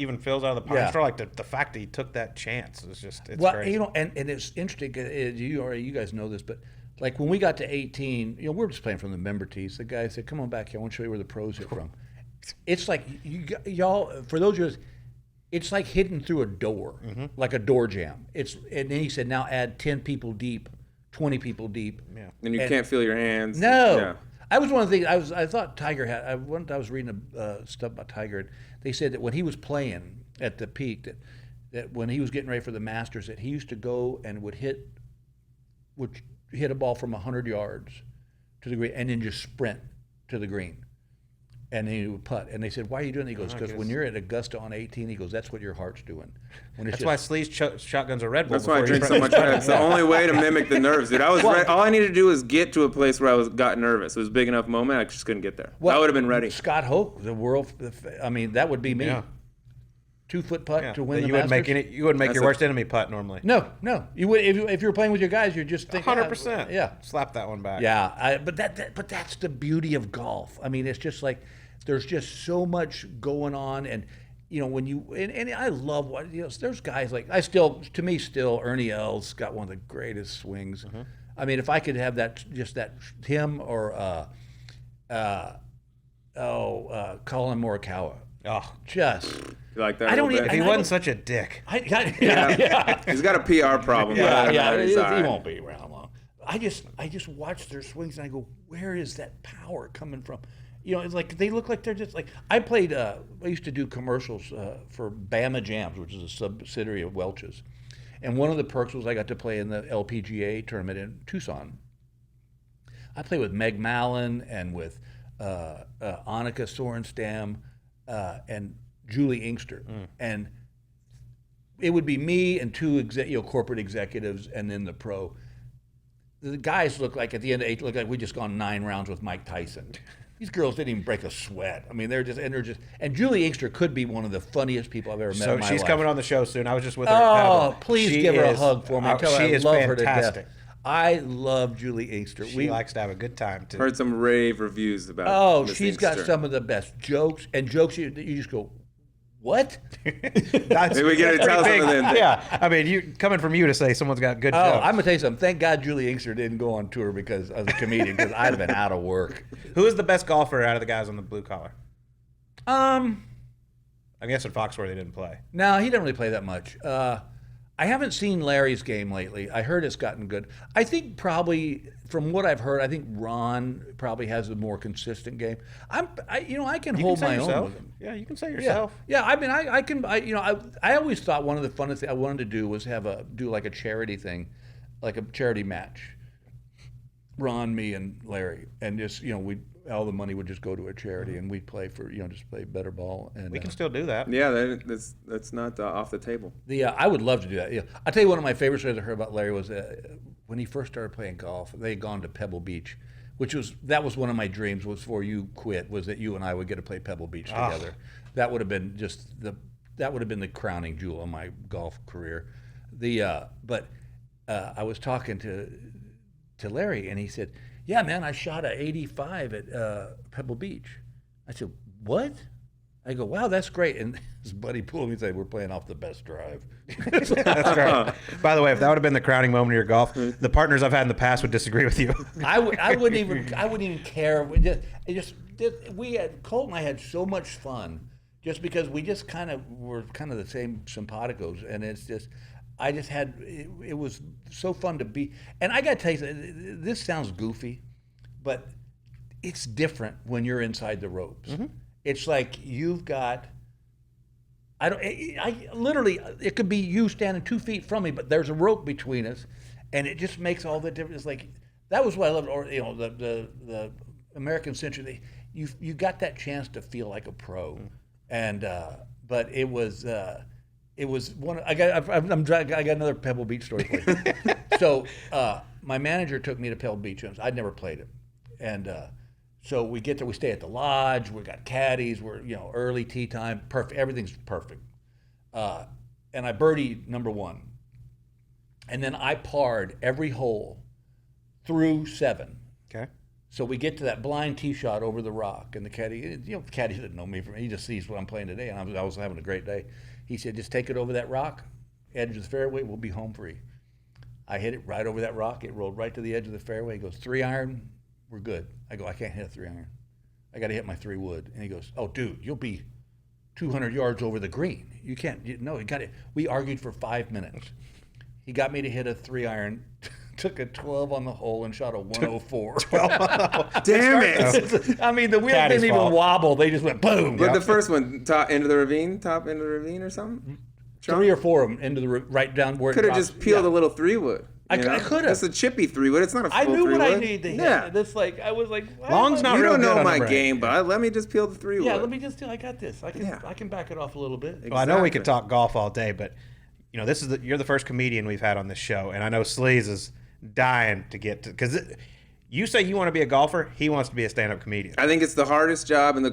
Yeah. straw. Like the fact that he took that chance is just it's Well, crazy. you know, and it's interesting. You guys know this, but like when we got to 18, you know, we're just playing from the member tees. The guy said, "Come on back here. I want to show you where the pros hit from." It's like y'all. For those of you, it's like hitting through a door, like a door jam. And then he said, "Now add 10 people deep, 20 people deep." Yeah. And you can't feel your hands. No. Yeah. I was one of the things I thought Tiger had. I was reading stuff about Tiger, and they said that when he was playing at the peak, that when he was getting ready for the Masters, that he used to go and would hit a ball from 100 yards to the green, and then just sprint to the green, and then he would putt. And they said, "Why are you doing that?" He goes, "Because when you're at Augusta on 18," he goes, "that's what your heart's doing." When it's That's why Sleaze shotguns are Red Bull. That's why I before drink he- so much. It's the only way to mimic the nerves, dude. All I needed to do was get to a place where got nervous. It was a big enough moment. I just couldn't get there. I would have been ready. Scott Hoke, the world. I mean, that would be me. Yeah. 2-foot putt Yeah. to win the You wouldn't Masters. make you wouldn't make That's your a- worst enemy putt normally. No. You would if you were playing with your guys. You're just thinking 100%. Yeah, Slap that one back. yeah. But that's the beauty of golf. I mean, it's just like there's just so much going on, and you know when you and I love what there's guys like to me Ernie Els got one of the greatest swings. I mean, if I could have him or Colin Morikawa, just. You like that? I don't a little If bit? he wasn't such a dick. Yeah. He's got a PR problem. but he's all He right. won't be around long. I just watch their swings and I go, where is that power coming from? You know, it's like they look like they're just like I played. I used to do commercials for Bama Jams, which is a subsidiary of Welch's, and one of the perks was I got to play in the LPGA tournament in Tucson. I played with Meg Mallon and with Annika Sorenstam and Julie Inkster, and it would be me and two corporate executives, and then the pro. The guys look like at the end of 8 look like we just gone 9 rounds with Mike Tyson. These girls didn't even break a sweat. I mean, they're just and Julie Inkster could be one of the funniest people I've ever met So in my she's life. coming on the show soon. I was just with her. Oh, at Pebble. please She give her a is- hug for me. Tell her she I is love fantastic. her to death. I love Julie Inkster. She likes to have a good time too. Heard some rave reviews about. Oh, Miss she's got Inkster. some of the best jokes you just go, what? That's Maybe we get her to tell pretty some of big. them. Yeah, I mean, coming from you to say someone's got good Oh, jokes. I'm gonna tell you something. Thank God Julie Inkster didn't go on tour because as a comedian, because I'd have been out of work. Who is the best golfer out of the guys on the blue collar? I'm guessing Foxworthy didn't play. No, he didn't really play that much. I haven't seen Larry's game lately. I heard it's gotten good. I think probably from what I've heard, I think Ron probably has a more consistent game. I can You hold can say my own yourself. with him. Yeah, you can say Yeah, yourself. yeah. I mean, I can. I always thought one of the funnest things I wanted to do was do like a charity thing, like a charity match. Ron, me, and Larry, and just all the money would just go to a charity, and we'd play for just play better ball. And We can still do that. Yeah, that's not off the table. I would love to do that. Yeah, I'll tell you one of my favorite stories I heard about Larry was when he first started playing golf. They had gone to Pebble Beach, that was one of my dreams. Was before you quit, was that you and I would get to play Pebble Beach together. That would have been the crowning jewel of my golf career. But I was talking to Larry, and he said, "Yeah, man, I shot a 85 at Pebble Beach." I said, "What?" I go, "Wow, that's great." And his buddy pulled me and said, "We're playing off the best drive." That's right. By the way, if that would have been the crowning moment of your golf, the partners I've had in the past would disagree with you. I wouldn't even care. Colt and I had so much fun just because we just were kind of the same simpaticos, and it was so fun to be. And I got to tell you, this sounds goofy, but it's different when you're inside the ropes. Mm-hmm. It's like you've got. I literally, it could be you standing 2 feet from me, but there's a rope between us, and it just makes all the difference. It's like that was what I loved. Or the American Century, you got that chance to feel like a pro, and but it was it was one. I got another Pebble Beach story for you. So my manager took me to Pebble Beach, and I'd never played it, and so we get there. We stay at the lodge. We got caddies. We're early tee time. Perfect. Everything's perfect. And I birdied number 1, and then I parred every hole through 7. Okay. So we get to that blind tee shot over the rock, and the caddy, the caddy didn't know me he just sees what I'm playing today, and I was having a great day. He said, just take it over that rock, edge of the fairway, we'll be home free. I hit it right over that rock. It rolled right to the edge of the fairway. He goes, 3-iron, we're good. I go, I can't hit a 3-iron. I got to hit my 3-wood. And he goes, oh, dude, you'll be 200 yards over the green. You can't, you got it. We argued for 5 minutes. He got me to hit a 3-iron, took a 12 on the hole and shot a 104. 12. Damn it. I mean, the wheel Caddy's didn't even fault. wobble. They just went boom. But the first one, top into the ravine or something? 3 or 4 of them into the right down where Could it have drops. just peeled a little 3-wood. I could have. It's a chippy 3-wood. It's not a full I knew 3-wood. what I needed to hit. Yeah. That's like, I was like, why Long's am I- not You real don't good know on my the brain. game, but let me just peel the 3-wood. Yeah, let me just do. I got this. I can back it off a little bit. Well, I know we Exactly. could talk golf all day, but this is you're the first comedian we've had on this show, and I know Sleaze is dying to get to because you say you want to be a golfer, he wants to be a stand-up comedian. I think it's the hardest job and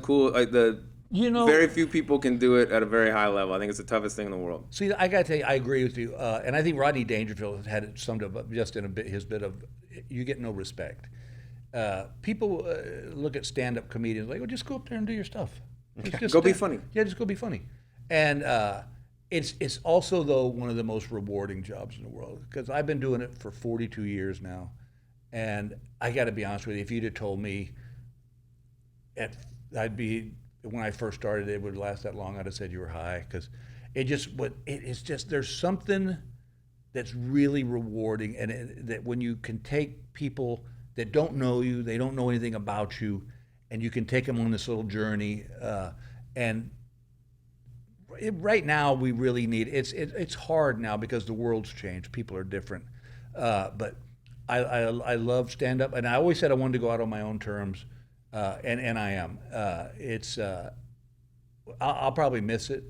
very few people can do it at a very high level. I think it's the toughest thing in the world. See, I got to tell you, I agree with you, and I think Rodney Dangerfield had it summed up just in his bit of, you get no respect. People look at stand-up comedians like, oh, just go up there and do your stuff. Just Go be funny. Yeah, just go be funny. And it's also, though, one of the most rewarding jobs in the world because I've been doing it for 42 years now, and I got to be honest with you, if you'd have told me when I first started, it would last that long, I'd have said you were high because it's just there's something that's really rewarding, and that when you can take people that don't know you, they don't know anything about you, and you can take them on this little journey. Right now, we really need it's hard now because the world's changed. People are different, but I love stand up, and I always said I wanted to go out on my own terms. And I am. I'll probably miss it.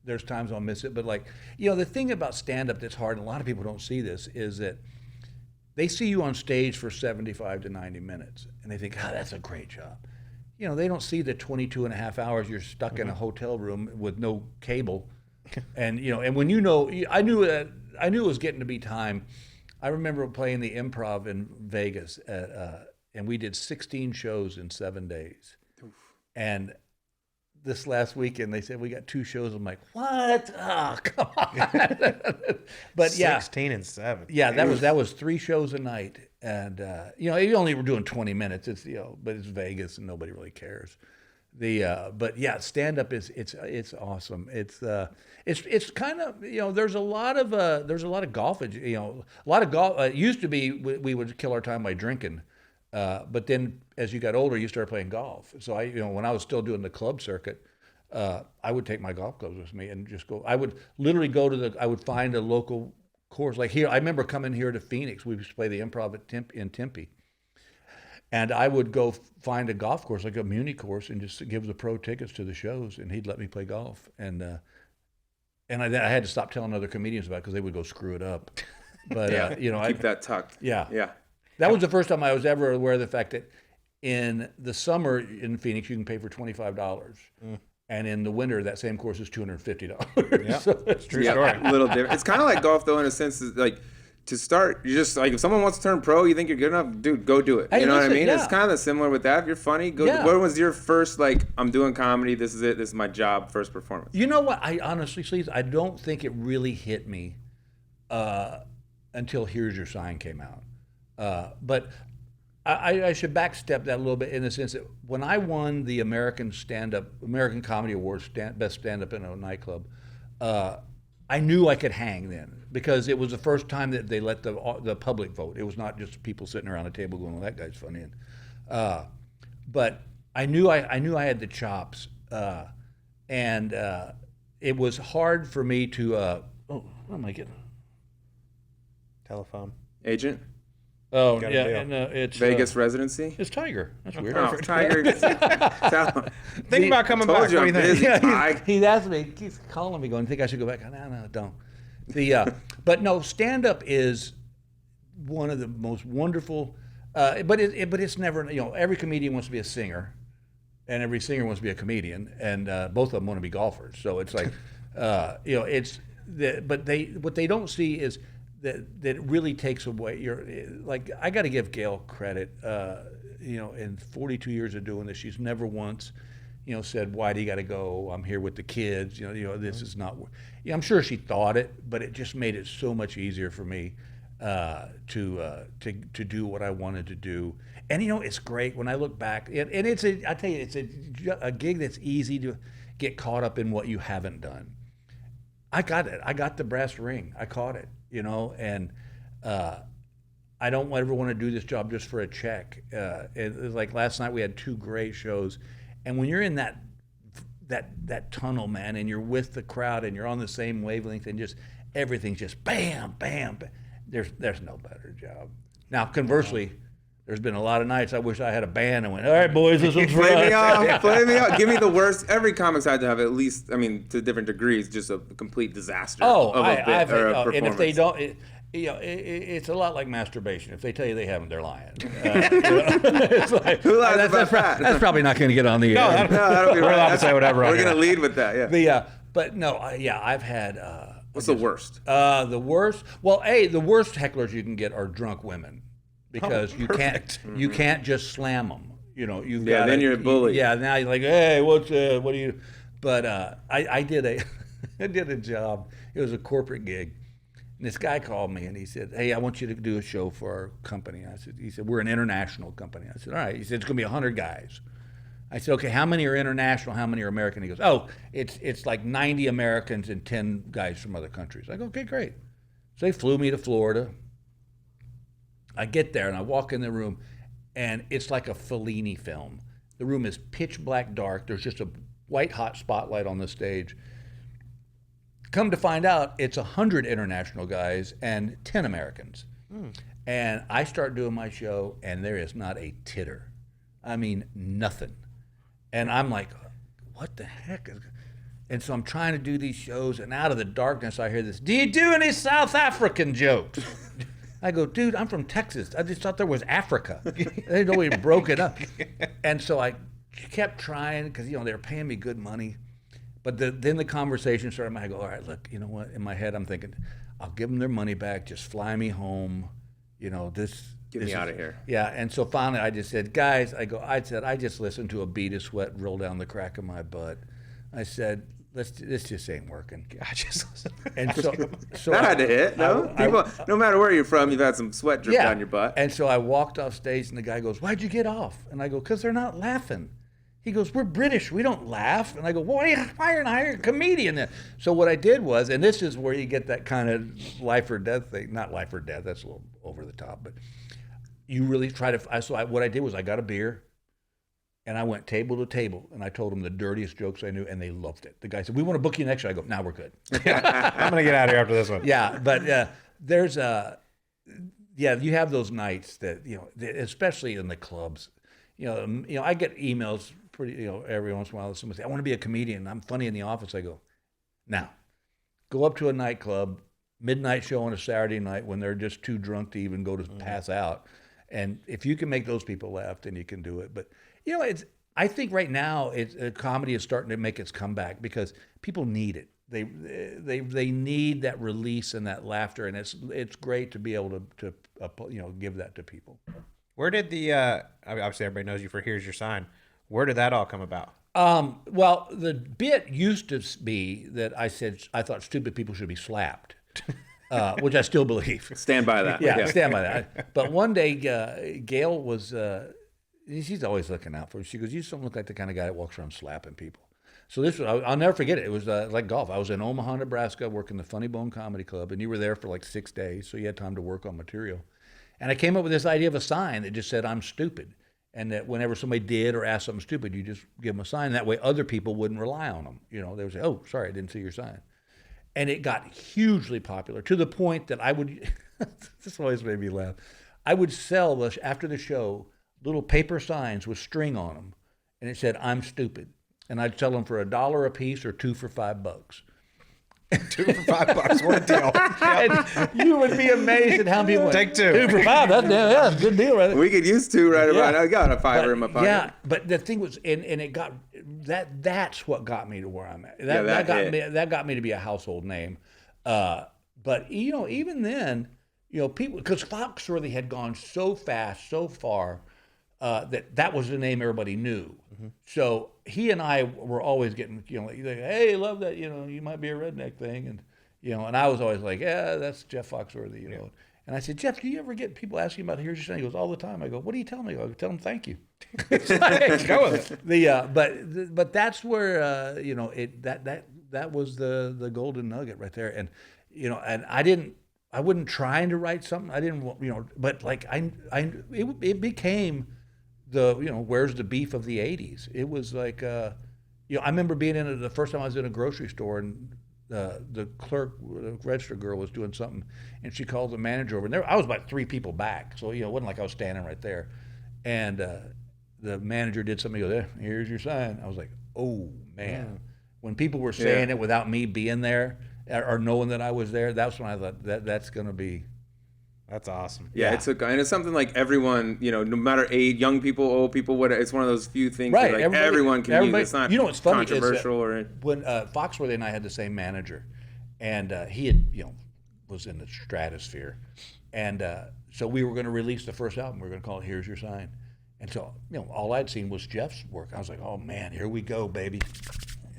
There's times I'll miss it, but the thing about stand-up that's hard, and a lot of people don't see this, is that they see you on stage for 75 to 90 minutes, and they think, that's a great job. They don't see the 22 and a half hours you're stuck in a hotel room with no cable, and and when I knew it was getting to be time. I remember playing the Improv in Vegas and we did 16 shows in 7 days. Oof. And this last weekend, they said, we got 2 shows. I'm like, what? Oh, come on. But yeah. 16 and 7. Yeah, that was 3 shows a night. And, you only were doing 20 minutes. It's, but it's Vegas and nobody really cares. But yeah, stand up it's awesome. It's kind of, there's a lot of golf, it used to be we would kill our time by drinking. But then as you got older, you started playing golf. So when I was still doing the club circuit, I would take my golf clubs with me and just go. I would literally I would find a local course. Like here, I remember coming here to Phoenix. We used to play the Improv in Tempe. And I would go find a golf course, like a muni course, and just give the pro tickets to the shows, and he'd let me play golf. And I had to stop telling other comedians about it because they would go screw it up. But keep that tucked. Yeah. That was the first time I was ever aware of the fact that in the summer in Phoenix, you can pay for $25. And in the winter, that same course is $250. Yeah, so that's true story. A little different. It's kind of like golf, though, in a sense, like to start, you just like if someone wants to turn pro, you think you're good enough, dude, go do it. Hey, you know what I listen, mean? yeah. It's kind of similar with that. If you're funny, go. Yeah. What was your first I'm doing comedy? This is it. This is my job. First performance. You know what? I honestly, Sleaze, I don't think it really hit me until Here's Your Sign came out. But I should backstep that a little bit in the sense that when I won the American Comedy Awards, Best Stand-Up in a Nightclub, I knew I could hang then because it was the first time that they let the public vote. It was not just people sitting around a table going, "Well, that guy's funny." But I knew I had the chops, and it was hard for me to. What am I getting? Telephone. Agent. Oh, Got a yeah, deal. and it's Vegas residency. It's Tiger. That's weird. Oh, Tiger. Think about coming Told back. you What do you I'm think? busy. Yeah, he's asked me, he keeps calling me, going, "Think I should go back?" No, don't. But no, stand up is one of the most wonderful. But it's never. Every comedian wants to be a singer, and every singer wants to be a comedian, and both of them want to be golfers. So it's like, it's. But what they don't see is that it really takes away your. Like, I got to give Gail credit. In 42 years of doing this, she's never once, said, "Why do you got to go? I'm here with the kids. This is not." I'm sure she thought it, but it just made it so much easier for me to do what I wanted to do. And it's great when I look back. And I tell you, it's a gig that's easy to get caught up in what you haven't done. I got it. I got the brass ring. I caught it. And I don't ever want to do this job just for a check. It was like last night we had 2 great shows, and when you're in that tunnel, man, and you're with the crowd and you're on the same wavelength and just everything's just bam, bam, bam. There's no better job. Now, conversely, there's been a lot of nights I wish I had a band and went, "All right, boys, this one's Play me fun." off. Play me off. Give me the worst. Every comic's had to have at least, to different degrees, just a complete disaster of a bit or a performance. And if they don't, it's a lot like masturbation. If they tell you they haven't, they're lying. It's like, Who lies about that? That's probably not going to get on the air. No, that'll be We're right. allowed to say whatever on We're here. going to lead with that, yeah. But no, I've had. What's the worst? The worst. Well, the worst hecklers you can get are drunk women, because you can't just slam them. You've got. Then you're a bully. Now you're like, "Hey, what do you?" But I did a job. It was a corporate gig. And this guy called me and he said, "Hey, I want you to do a show for our company." He said, "We're an international company." I said, "All right." He said, "It's going to be 100 guys." I said, "Okay, how many are international? How many are American?" He goes, "Oh, it's like 90 Americans and 10 guys from other countries." I go, "Okay, great." So they flew me to Florida. I get there and I walk in the room, and it's like a Fellini film. The room is pitch black dark. There's just a white hot spotlight on the stage. Come to find out, it's 100 international guys and 10 Americans. And I start doing my show, and there is not a titter. I mean, nothing. And I'm like, what the heck? And so I'm trying to do these shows, and out of the darkness, I hear this, "Do you do any South African jokes?" I go, "Dude, I'm from Texas. I just thought there was Africa." They'd always broke it up. And so I kept trying, because, they were paying me good money. But then the conversation started. I go, "All right, look, you know what?" In my head, I'm thinking, I'll give them their money back. Just fly me home. Get me out of here. Yeah. And so finally, I just said, "Guys," I just listened to a bead of sweat roll down the crack of my butt. I said, this just ain't working. I just listened. And so That had to hit. No, no matter where you're from, you've had some sweat drip down your butt. And so I walked off stage, and the guy goes, "Why'd you get off?" And I go, "Because they're not laughing." He goes, "We're British. We don't laugh." And I go, "Well, why aren't I a comedian then?" So what I did was, and this is where you get that kind of life or death thing. Not life or death. That's a little over the top. But you really try to. What I did was I got a beer, and I went table to table, and I told them the dirtiest jokes I knew, and they loved it. The guy said, "We want to book you next year." I go, "Now we're good." I'm going to get out of here after this one. Yeah, but there's you have those nights that, especially in the clubs. I get emails pretty, every once in a while. Somebody say, "I want to be a comedian. I'm funny in the office." I go, "Now, go up to a nightclub, midnight show on a Saturday night when they're just too drunk to even go to pass out. And if you can make those people laugh, then you can do it." But, I think right now comedy is starting to make its comeback because people need it. They need that release and that laughter, and it's great to be able to give that to people. Where did obviously everybody knows you for Here's Your Sign. Where did that all come about? Well, the bit used to be that I said I thought stupid people should be slapped, which I still believe. Stand by that. Yeah, stand by that. But one day, Gail was, she's always looking out for me. She goes, "You just don't look like the kind of guy that walks around slapping people." So I'll never forget it. It was like golf. I was in Omaha, Nebraska, working the Funny Bone Comedy Club, and you were there for like 6 days, so you had time to work on material. And I came up with this idea of a sign that just said, "I'm stupid." And that whenever somebody did or asked something stupid, you just give them a sign. That way other people wouldn't rely on them. They would say, "Oh, sorry, I didn't see your sign." And it got hugely popular to the point that I would, this always made me laugh. I would sell after the show little paper signs with string on them, and it said "I'm stupid," and I'd sell them for $1 a piece or 2 for $5. 2 for $5. What a deal. And you would be amazed at how many people Take 2. 2 for $5. That's a good deal, right? We could use 2 right about. I got a $5 in my pocket. Yeah, but the thing was, and it got that's what got me to where I'm at. That got me to be a household name. But even then, people, because Foxworthy had gone so fast, so far, that was the name everybody knew. Mm-hmm. So he and I were always getting, like, hey, love that, you might be a redneck thing, and and I was always like, yeah, that's Jeff Foxworthy, Yeah. And I said, Jeff, do you ever get people asking about Here's Your Sign? He goes, all the time. I go, what do you tell me? I go, tell them thank you. Go with it. But that's where that was the golden nugget right there, and and I wasn't trying to write something. I didn't, but like it became the where's the beef of the '80s. It was like I remember being in it the first time I was in a grocery store, and the clerk, the register girl, was doing something, and she called the manager over. And I was about 3 people back, so it wasn't like I was standing right there. And the manager did something. He goes, here's your sign. I was like, oh man. When people were saying it without me being there or knowing that I was there, that's when I thought that's going to be. That's awesome. Yeah, and it's something like everyone, no matter age, young people, old people, whatever. It's one of those few things right. that everyone can use. It's not what's funny controversial is when Foxworthy and I had the same manager, and he had was in the stratosphere, and so we were going to release the first album. We were going to call it Here's Your Sign, and so all I'd seen was Jeff's work. I was like, oh man, here we go, baby.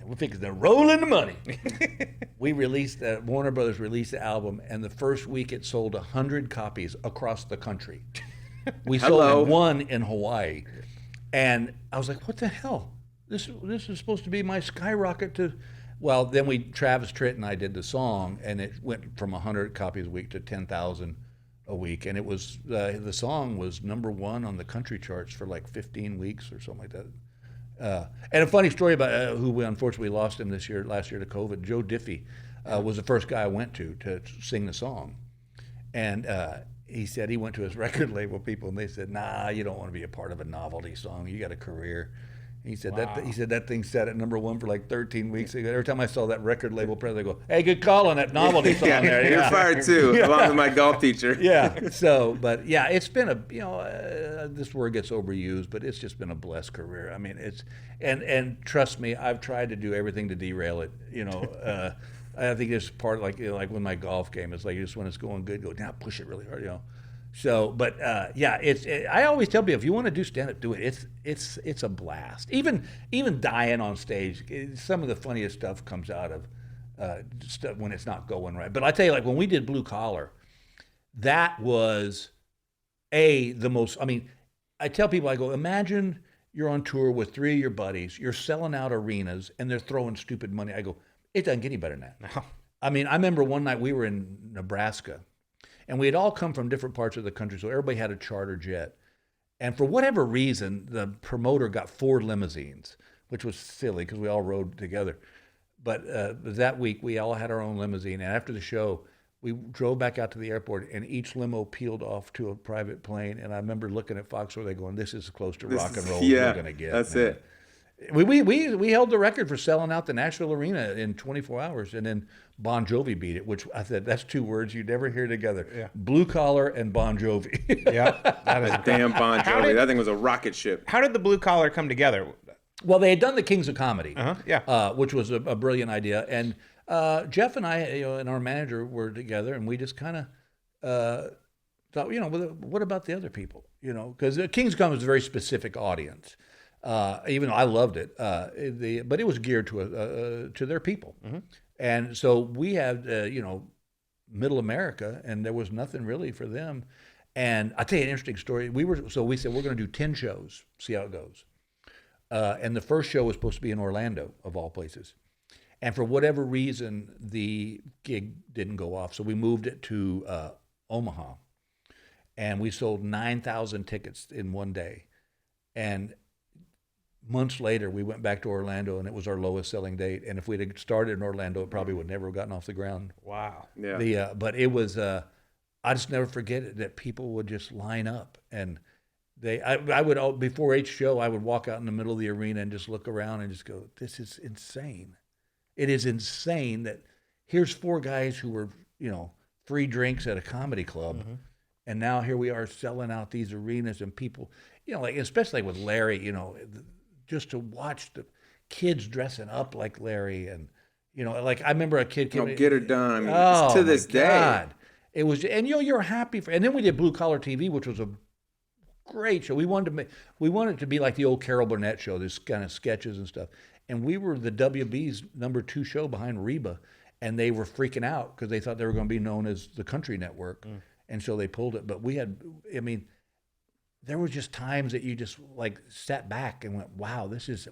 We figured they're rolling the money. We released Warner Brothers released the album, and the first week it sold 100 copies across the country. We sold 1 in Hawaii, and I was like, "What the hell? This is supposed to be my skyrocket to." Well, then Travis Tritt and I did the song, and it went from 100 copies a week to 10,000 a week, and it was the song was #1 on the country charts for like 15 weeks or something like that. And a funny story about who we unfortunately lost him last year to COVID. Joe Diffie was the first guy I went to sing the song, and he said he went to his record label people and they said, "Nah, you don't want to be a part of a novelty song. You got a career." He said that thing sat at #1 for like 13 weeks. Every time I saw that record label president, I go, "Hey, good call on that novelty song there." Yeah. You're fired too, along with my golf teacher. Yeah. So, but yeah, it's been this word gets overused, but it's just been a blessed career. I mean, and trust me, I've tried to do everything to derail it. I think it's part of like when my golf game is like just when it's going good, go down, push it really hard, So, but I always tell people if you want to do stand up, do it. It's a blast. Even dying on stage, some of the funniest stuff comes out of stuff when it's not going right. But I tell you, like when we did Blue Collar, that was the most. I mean, I tell people, I go, imagine you're on tour with 3 of your buddies, you're selling out arenas, and they're throwing stupid money. I go, it doesn't get any better than that. No. I mean, I remember one night we were in Nebraska. And we had all come from different parts of the country, so everybody had a charter jet. And for whatever reason, the promoter got 4 limousines, which was silly because we all rode together. But that week, we all had our own limousine. And after the show, we drove back out to the airport, and each limo peeled off to a private plane. And I remember looking at Foxworthy going, this is as close to rock and roll as we're going to get. That's man. It. We held the record for selling out the Nashville Arena in 24 hours, and then Bon Jovi beat it, which I said, that's 2 words you'd never hear together. Yeah. Blue Collar and Bon Jovi. Yeah. That is damn Bon Jovi. That thing was a rocket ship. How did the Blue Collar come together? Well, they had done the Kings of Comedy, which was a brilliant idea. And Jeff and I, and our manager were together, and we just kind of thought, what about the other people? Because the Kings of Comedy was a very specific audience. Even though I loved it, but it was geared to their people, and so we had Middle America, and there was nothing really for them. And I'll tell you an interesting story. We said we're going to do 10 shows, see how it goes. And the first show was supposed to be in Orlando, of all places, and for whatever reason, the gig didn't go off, so we moved it to Omaha, and we sold 9,000 tickets in one day, and months later, we went back to Orlando, and it was our lowest selling date. And if we'd have started in Orlando, it probably would never have gotten off the ground. Wow. Yeah. But it was, I just never forget it, that people would just line up, and I would, before each show, I would walk out in the middle of the arena and just look around and just go, this is insane. It is insane that here's 4 guys who were, free drinks at a comedy club. And now here we are selling out these arenas, and people, like, especially with Larry, just to watch the kids dressing up like Larry. And, like I remember a kid came Get Her Done. I mean, to this day. It was, and you're happy for, and then we did Blue Collar TV, which was a great show. We wanted it to be like the old Carol Burnett show, this kind of sketches and stuff. And we were the WB's #2 show behind Reba, and they were freaking out because they thought they were going to be known as the Country Network. And so they pulled it. But there were just times that you just like sat back and went, wow, this is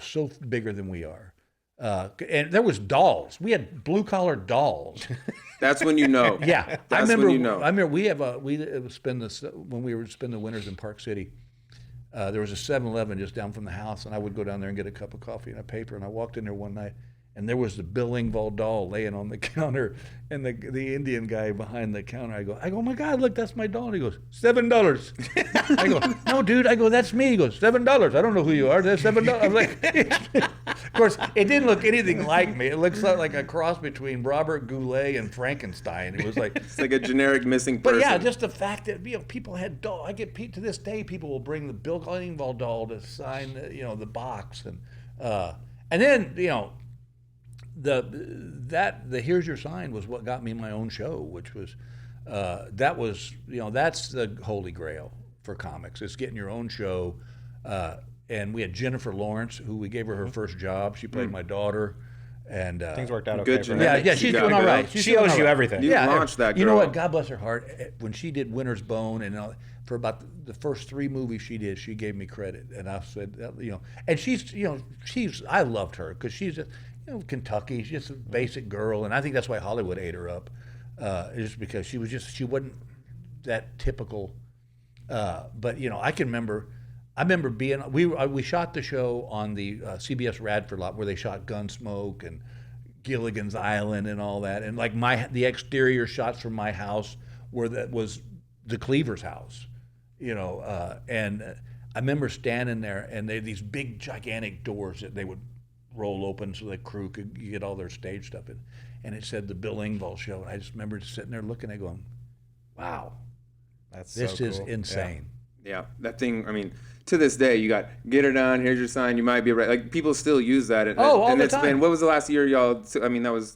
so bigger than we are. And there was dolls. We had blue collar dolls. That's when you know. Yeah, That's when you know. I remember when we would spend the winters in Park City. There was a 7-Eleven just down from the house, and I would go down there and get a cup of coffee and a paper. And I walked in there one night, and there was the Bill Engvall doll laying on the counter, and the Indian guy behind the counter. I go, oh my God, look, that's my doll. And he goes, $7. I go, no, dude. I go, that's me. He goes, $7. I don't know who you are. That's $7. I'm like, of course, it didn't look anything like me. It looks like a cross between Robert Goulet and Frankenstein. It was like it's like a generic missing person. But yeah, just the fact that people had doll. I get to this day, people will bring the Bill Engvall doll to sign, the box, and then the Here's Your Sign was what got me my own show, which was that's the holy grail for comics. It's getting your own show. And we had Jennifer Lawrence, who we gave her first job. She played my daughter, and things worked out good okay. For her. Yeah, she's doing all right. She owes you everything. You launched that girl. You know what? God bless her heart. When she did Winter's Bone, and for about the first 3 movies she did, she gave me credit, and I said, and she's I loved her because she's Kentucky. She's just a basic girl, and I think that's why Hollywood ate her up, just because she wasn't that typical. But I can remember. I remember we shot the show on the CBS Radford lot where they shot Gunsmoke and Gilligan's Island and all that, and like the exterior shots from my house was the Cleaver's house, and I remember standing there, and they had these big gigantic doors that they would roll open so the crew could get all their stage stuff in, and it said the Bill Engvall Show, and I just remember sitting there looking and going, wow, this is insane. Yeah, that thing, I mean, to this day, you got Get Her Done, Here's Your Sign, You Might Be Right. Like, people still use that. All the it's time. been, what was the last year y'all,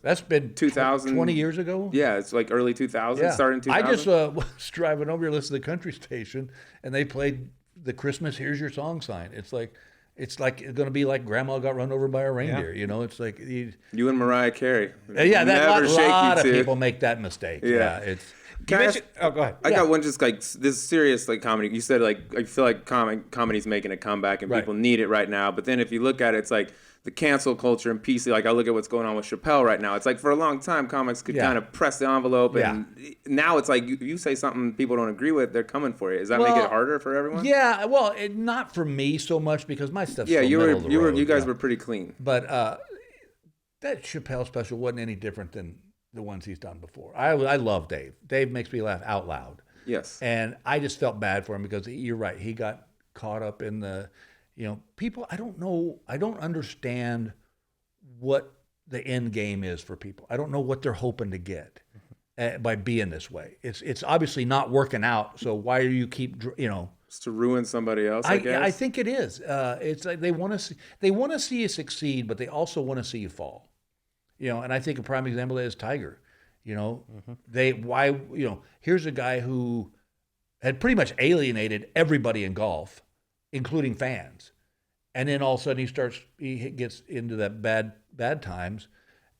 that's been 2000. 20 years ago? Yeah, it's like early 2000, Yeah. starting 2000. I just was driving over here listening to the country station, and they played the Christmas Here's Your Song sign. It's like it's going to be like Grandma got run over by a reindeer. It's like... You and Mariah Carey. Yeah, Never a shake lot you of two. people make that mistake. Yeah. It's... Go ahead. I got one just like this serious like comedy. You said like I feel like comedy's making a comeback and people need it right now. But then if you look at it, it's like the cancel culture and PC. Like I look at what's going on with Chappelle right now. It's like for a long time comics could kind of press the envelope, and now it's like you say something people don't agree with, they're coming for you. Does that make it harder for everyone? Yeah, well, not for me so much because my stuff's yeah. so You guys were pretty clean. But that Chappelle special wasn't any different than the ones he's done before. I love Dave. Dave makes me laugh out loud. Yes. And I just felt bad for him because you're right. He got caught up in the, people. I don't know. I don't understand what the end game is for people. I don't know what they're hoping to get by being this way. It's obviously not working out. So why do you keep, It's to ruin somebody else, I guess. I think it is. It's like they want to see you succeed, but they also want to see you fall. And I think a prime example is Tiger. Here's a guy who had pretty much alienated everybody in golf, including fans. And then all of a sudden he gets into that bad times,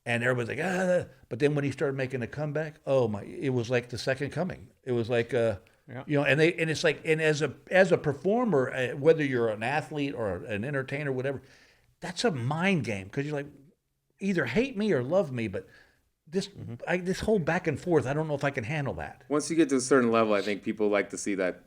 and everybody's like, but then when he started making a comeback, it was like the second coming. It was like, and it's like, and as a performer, whether you're an athlete or an entertainer, whatever, that's a mind game because you're like, either hate me or love me, but this whole back and forth, I don't know if I can handle that. Once you get to a certain level, I think people like to see that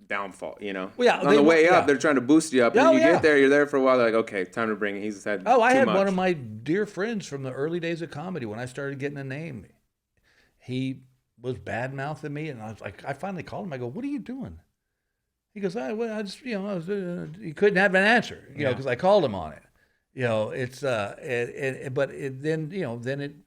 downfall, Well, yeah, on the way up, they're trying to boost you up. And you get there, you're there for a while, they're like, okay, time to bring it. He's had I had much. One of my dear friends from the early days of comedy when I started getting a name. He was bad mouthing me, and I was like, I finally called him. I go, "What are you doing?" He goes, I just, I was, he couldn't have an answer, because I called him on it. It's, then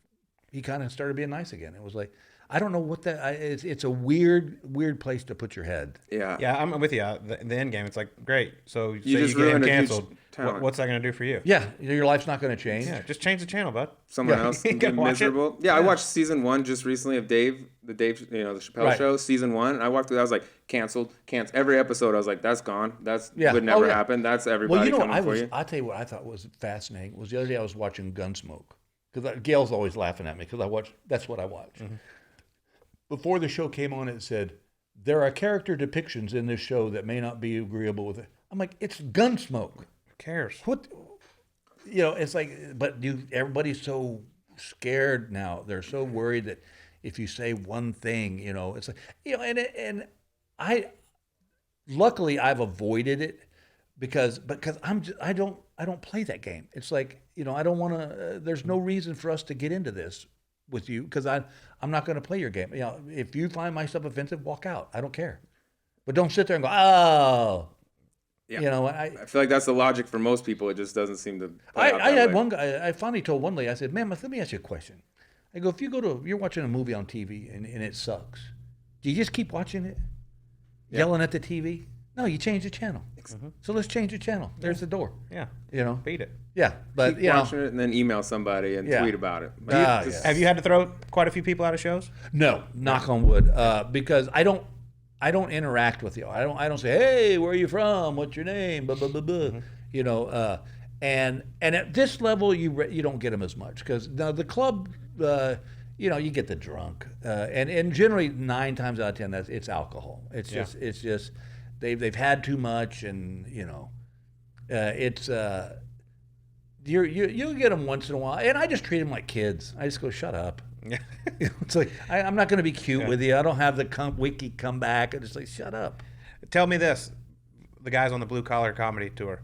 he kind of started being nice again. It was like, I don't know what it's a weird place to put your head. Yeah. Yeah, I'm with you. The end game, it's like, great. So You say just you get him ruined a huge canceled. talent. What's that going to do for you? Yeah, your life's not going to change. Yeah, just change the channel, bud. Someone else You can watch miserable. it. Yeah, I watched season 1 just recently of the Chappelle show, season 1. And I walked through, I was like, canceled. Every episode, I was like, that's gone. Would never happen. That's everybody coming for you. I'll tell you what I thought was fascinating was the other day I was watching Gunsmoke. Because Gail's always laughing at me because that's what I watch. Mm-hmm. Before the show came on, it said, there are character depictions in this show that may not be agreeable with it. I'm like, it's Gunsmoke. Who cares? What? It's like, but everybody's so scared now. They're so worried that if you say one thing, it's like, and luckily I've avoided it because I don't play that game. It's like, I don't want to, there's no reason for us to get into this with you because I'm not going to play your game. If you find my stuff offensive, walk out. I don't care. But don't sit there and go, oh. Yeah. I feel like that's the logic for most people. It just doesn't seem to play out I that had way. one guy, I finally told one lady, I said, ma'am, let me ask you a question. I go, if you're watching a movie on TV and it sucks, do you just keep watching it? Yelling at the TV? No, you change the channel. Mm-hmm. So let's change the channel. There's the door. Yeah. Beat it. Yeah. But, keep watching it and then email somebody and tweet about it. Have you had to throw quite a few people out of shows? No, knock on wood, because I don't interact with you. I don't say, hey, where are you from? What's your name? Blah, blah, blah, blah. Mm-hmm. And at this level, you don't get them as much because now the club, you get the drunk, and generally 9 times out of 10, it's alcohol. It's just they've had too much, and it's you'll get them once in a while, and I just treat them like kids. I just go, shut up. Yeah. It's like I'm not going to be cute with you. I don't have the wiki come back. I just like, shut up. Tell me this: the guys on the Blue Collar Comedy Tour.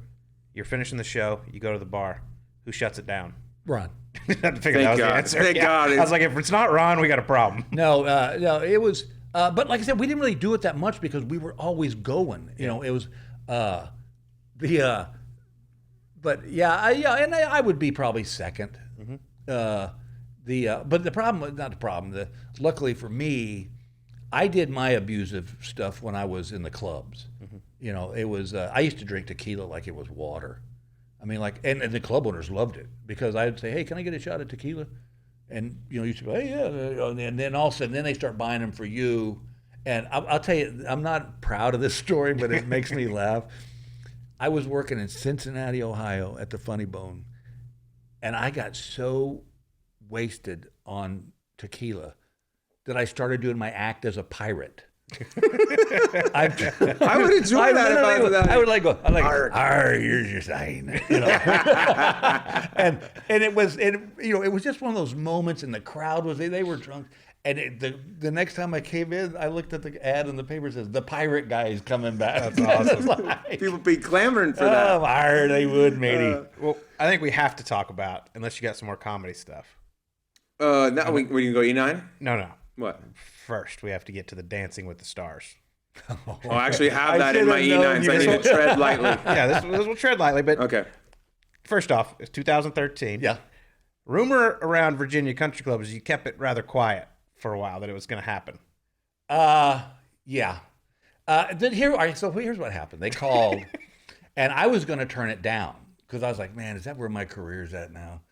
You're finishing the show. You go to the bar. Who shuts it down? Ron. I figured that was the answer. Thank God. I was like, if it's not Ron, we got a problem. No, it was. But like I said, we didn't really do it that much because we were always going. It was But and I would be probably second. Mm-hmm. But the problem, not the problem. Luckily for me, I did my abusive stuff when I was in the clubs. Mm-hmm. It was I used to drink tequila like it was water. I mean, and the club owners loved it because I'd say, "Hey, can I get a shot of tequila?" And you should go, "Hey, yeah." And then all of a sudden, then they start buying them for you. And I'll tell you, I'm not proud of this story, but it makes me laugh. I was working in Cincinnati, Ohio, at the Funny Bone, and I got so wasted on tequila that I started doing my act as a pirate. I would enjoy that. I would go, "Arr, here's your sign," and it was just one of those moments, and the crowd they were drunk, and the next time I came in, I looked at the ad in the paper, it says the pirate guy is coming back. That's awesome. People be clamoring for that. Oh, arr, they would, matey. Well, I think we have to talk about, unless you got some more comedy stuff. Now we can go E9. No. What? First, we have to get to the Dancing with the Stars. I actually have that in my E9, so I need to tread lightly. Yeah, this will tread lightly, but okay. First off, it's 2013. Yeah. Rumor around Virginia Country Club is you kept it rather quiet for a while that it was going to happen. Yeah. So here's what happened. They called, and I was going to turn it down because I was like, man, is that where my career's at now?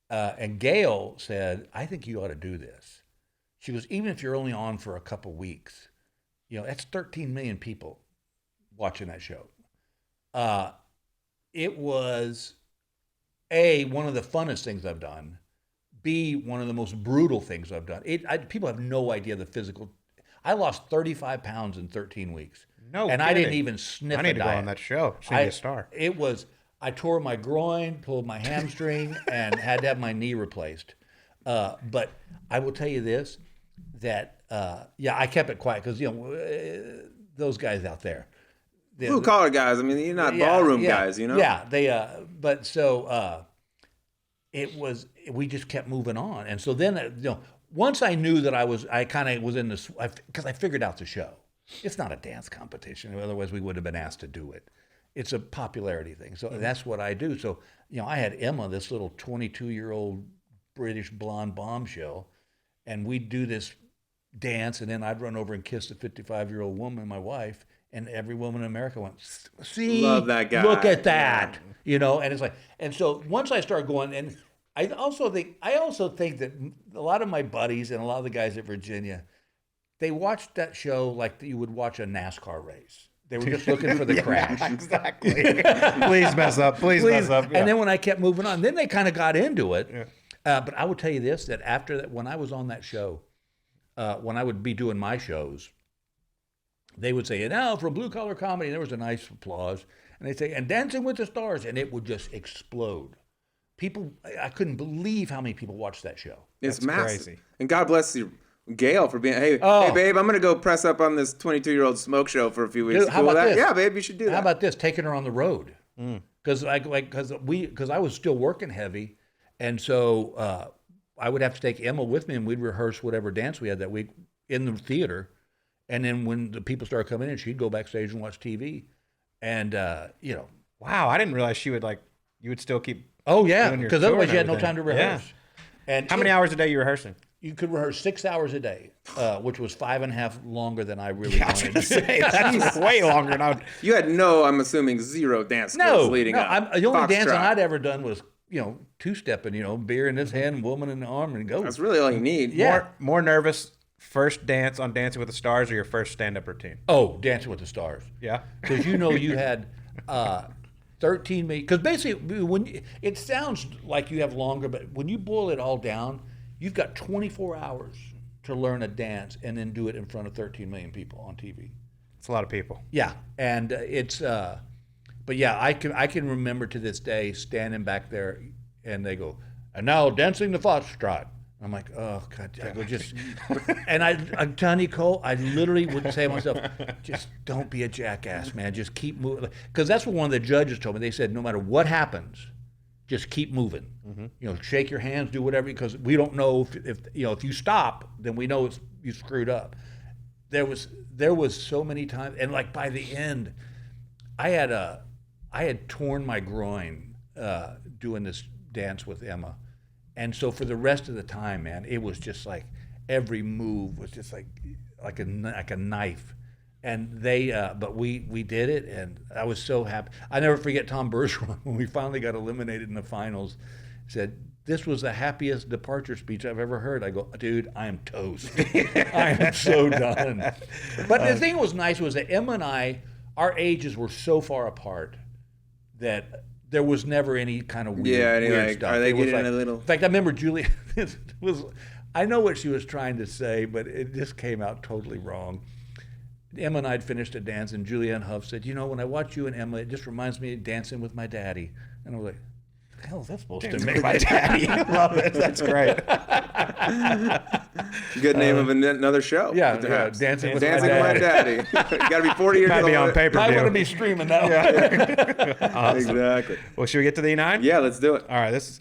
And Gail said, I think you ought to do this. She goes, even if you're only on for a couple weeks, that's 13 million people watching that show. It was A, one of the funnest things I've done. B, one of the most brutal things I've done. People have no idea the physical. I lost 35 pounds in 13 weeks. No, and kidding. I didn't even sniff. I need to go on that show. Should be a star. I tore my groin, pulled my hamstring, and had to have my knee replaced. But I will tell you this, that I kept it quiet because those guys out there, blue collar guys. I mean, you're not ballroom guys, Yeah, they. But so it was. We just kept moving on, and so then once I knew that I kind of was in this, because I figured out the show. It's not a dance competition. Otherwise, we would have been asked to do it. It's a popularity thing. So that's what I do. So, I had Emma, this little 22-year-old British blonde bombshell, and we'd do this dance, and then I'd run over and kiss the 55-year-old woman, my wife, and every woman in America went, see, love that guy. Look at that, and it's like, and so once I started going, and I also think that a lot of my buddies and a lot of the guys at Virginia, they watched that show like you would watch a NASCAR race. They were just looking for the crash. Exactly. Please mess up. Please mess up. Yeah. And then when I kept moving on, then they kind of got into it. Yeah. But I will tell you this, that after that, when I was on that show, when I would be doing my shows, they would say, now for blue collar comedy, there was a nice applause. And they'd say, and Dancing with the Stars, and it would just explode. People, I couldn't believe how many people watched that show. It's That's massive. crazy. And God bless you, Gail, for being, hey, babe, I'm going to go press up on this 22-year-old smoke show for a few weeks. Dude, how about this? Yeah, babe, you should do that. How about this? Taking her on the road. Because I was still working heavy. And so I would have to take Emma with me, and we'd rehearse whatever dance we had that week in the theater. And then when the people started coming in, she'd go backstage and watch TV. And, Wow, I didn't realize you would still keep. Oh, yeah, doing your because tour otherwise and you had no everything. time to rehearse. And How many hours a day are you rehearsing? You could rehearse 6 hours a day, which was 5.5 longer than I really wanted to Say, that's way longer than I would. You had I'm assuming, zero dance skills leading up. The only dancing Foxtrot. I'd ever done was, two-stepping, beer in this hand, woman in the arm, and go. That's really all you need. Yeah. More nervous first dance on Dancing with the Stars or your first stand-up routine? Oh, Dancing with the Stars. Yeah. Because you had 13 million. Because basically, it sounds like you have longer, but when you boil it all down, you've got 24 hours to learn a dance and then do it in front of 13 million people on TV. It's a lot of people. Yeah, and but yeah, I can remember to this day standing back there, and they go, and now dancing the foxtrot. I'm like, oh God, I go just, and I'm telling you, Cole, I literally would say to myself, just don't be a jackass, man. Just keep moving, because that's what one of the judges told me. They said, no matter what happens, just keep moving. Mm-hmm. Shake your hands, do whatever, because we don't know if you stop, then we know you screwed up. There was so many times, and like by the end, I had torn my groin doing this dance with Emma. And so for the rest of the time, man, it was just like every move was just like a knife. And but we did it, and I was so happy. I never forget Tom Bergeron when we finally got eliminated in the finals. Said, "This was the happiest departure speech I've ever heard." I go, "Dude, I am toast. I am so done." But the thing that was nice was that Emma and I, our ages were so far apart that there was never any kind of weird stuff. Are they getting a little? In fact, I remember Julia I know what she was trying to say, but it just came out totally wrong. Emma and I had finished a dance, and Julianne Hough said, when I watch you and Emma, it just reminds me of dancing with my daddy. And I was like, what the hell is that supposed to mean? My daddy. I love it. That's great. Good name of another show. Yeah, Dancing with my daddy. Got to be 40 years Might old. be on pay-per-view. I want to be streaming now. Awesome. Exactly. Well, should we get to the E9? Yeah, let's do it. All right, this is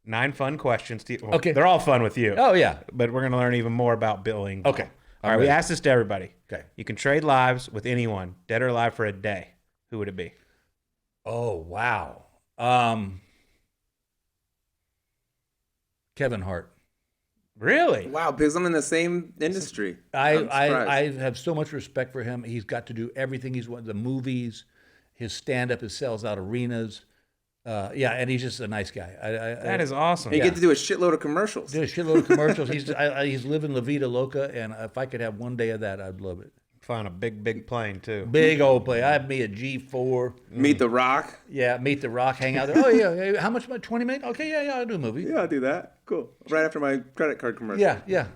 9 fun questions. Well, Okay. They're all fun with you. Oh, yeah. But we're going to learn even more about Bill Engvall. Okay. All right, we asked this to everybody. Okay. You can trade lives with anyone, dead or alive, for a day. Who would it be? Oh, wow. Kevin Hart. Really? Wow, because I'm in the same industry. I have so much respect for him. He's got to do everything. He's the movies, his stand-up, his sells out arenas. And he's just a nice guy. That is awesome. And you get to do a shitload of commercials. Do a shitload of commercials. He's living La Vida Loca, and if I could have one day of that, I'd love it. Flying a big plane, too. Big old plane. I'd be a G4. Meet the Rock. Yeah, Meet the Rock, hang out there. Oh, yeah. How much? 20 minutes? Okay, yeah, I'll do a movie. Yeah, I'll do that. Cool. Right after my credit card commercial. Yeah.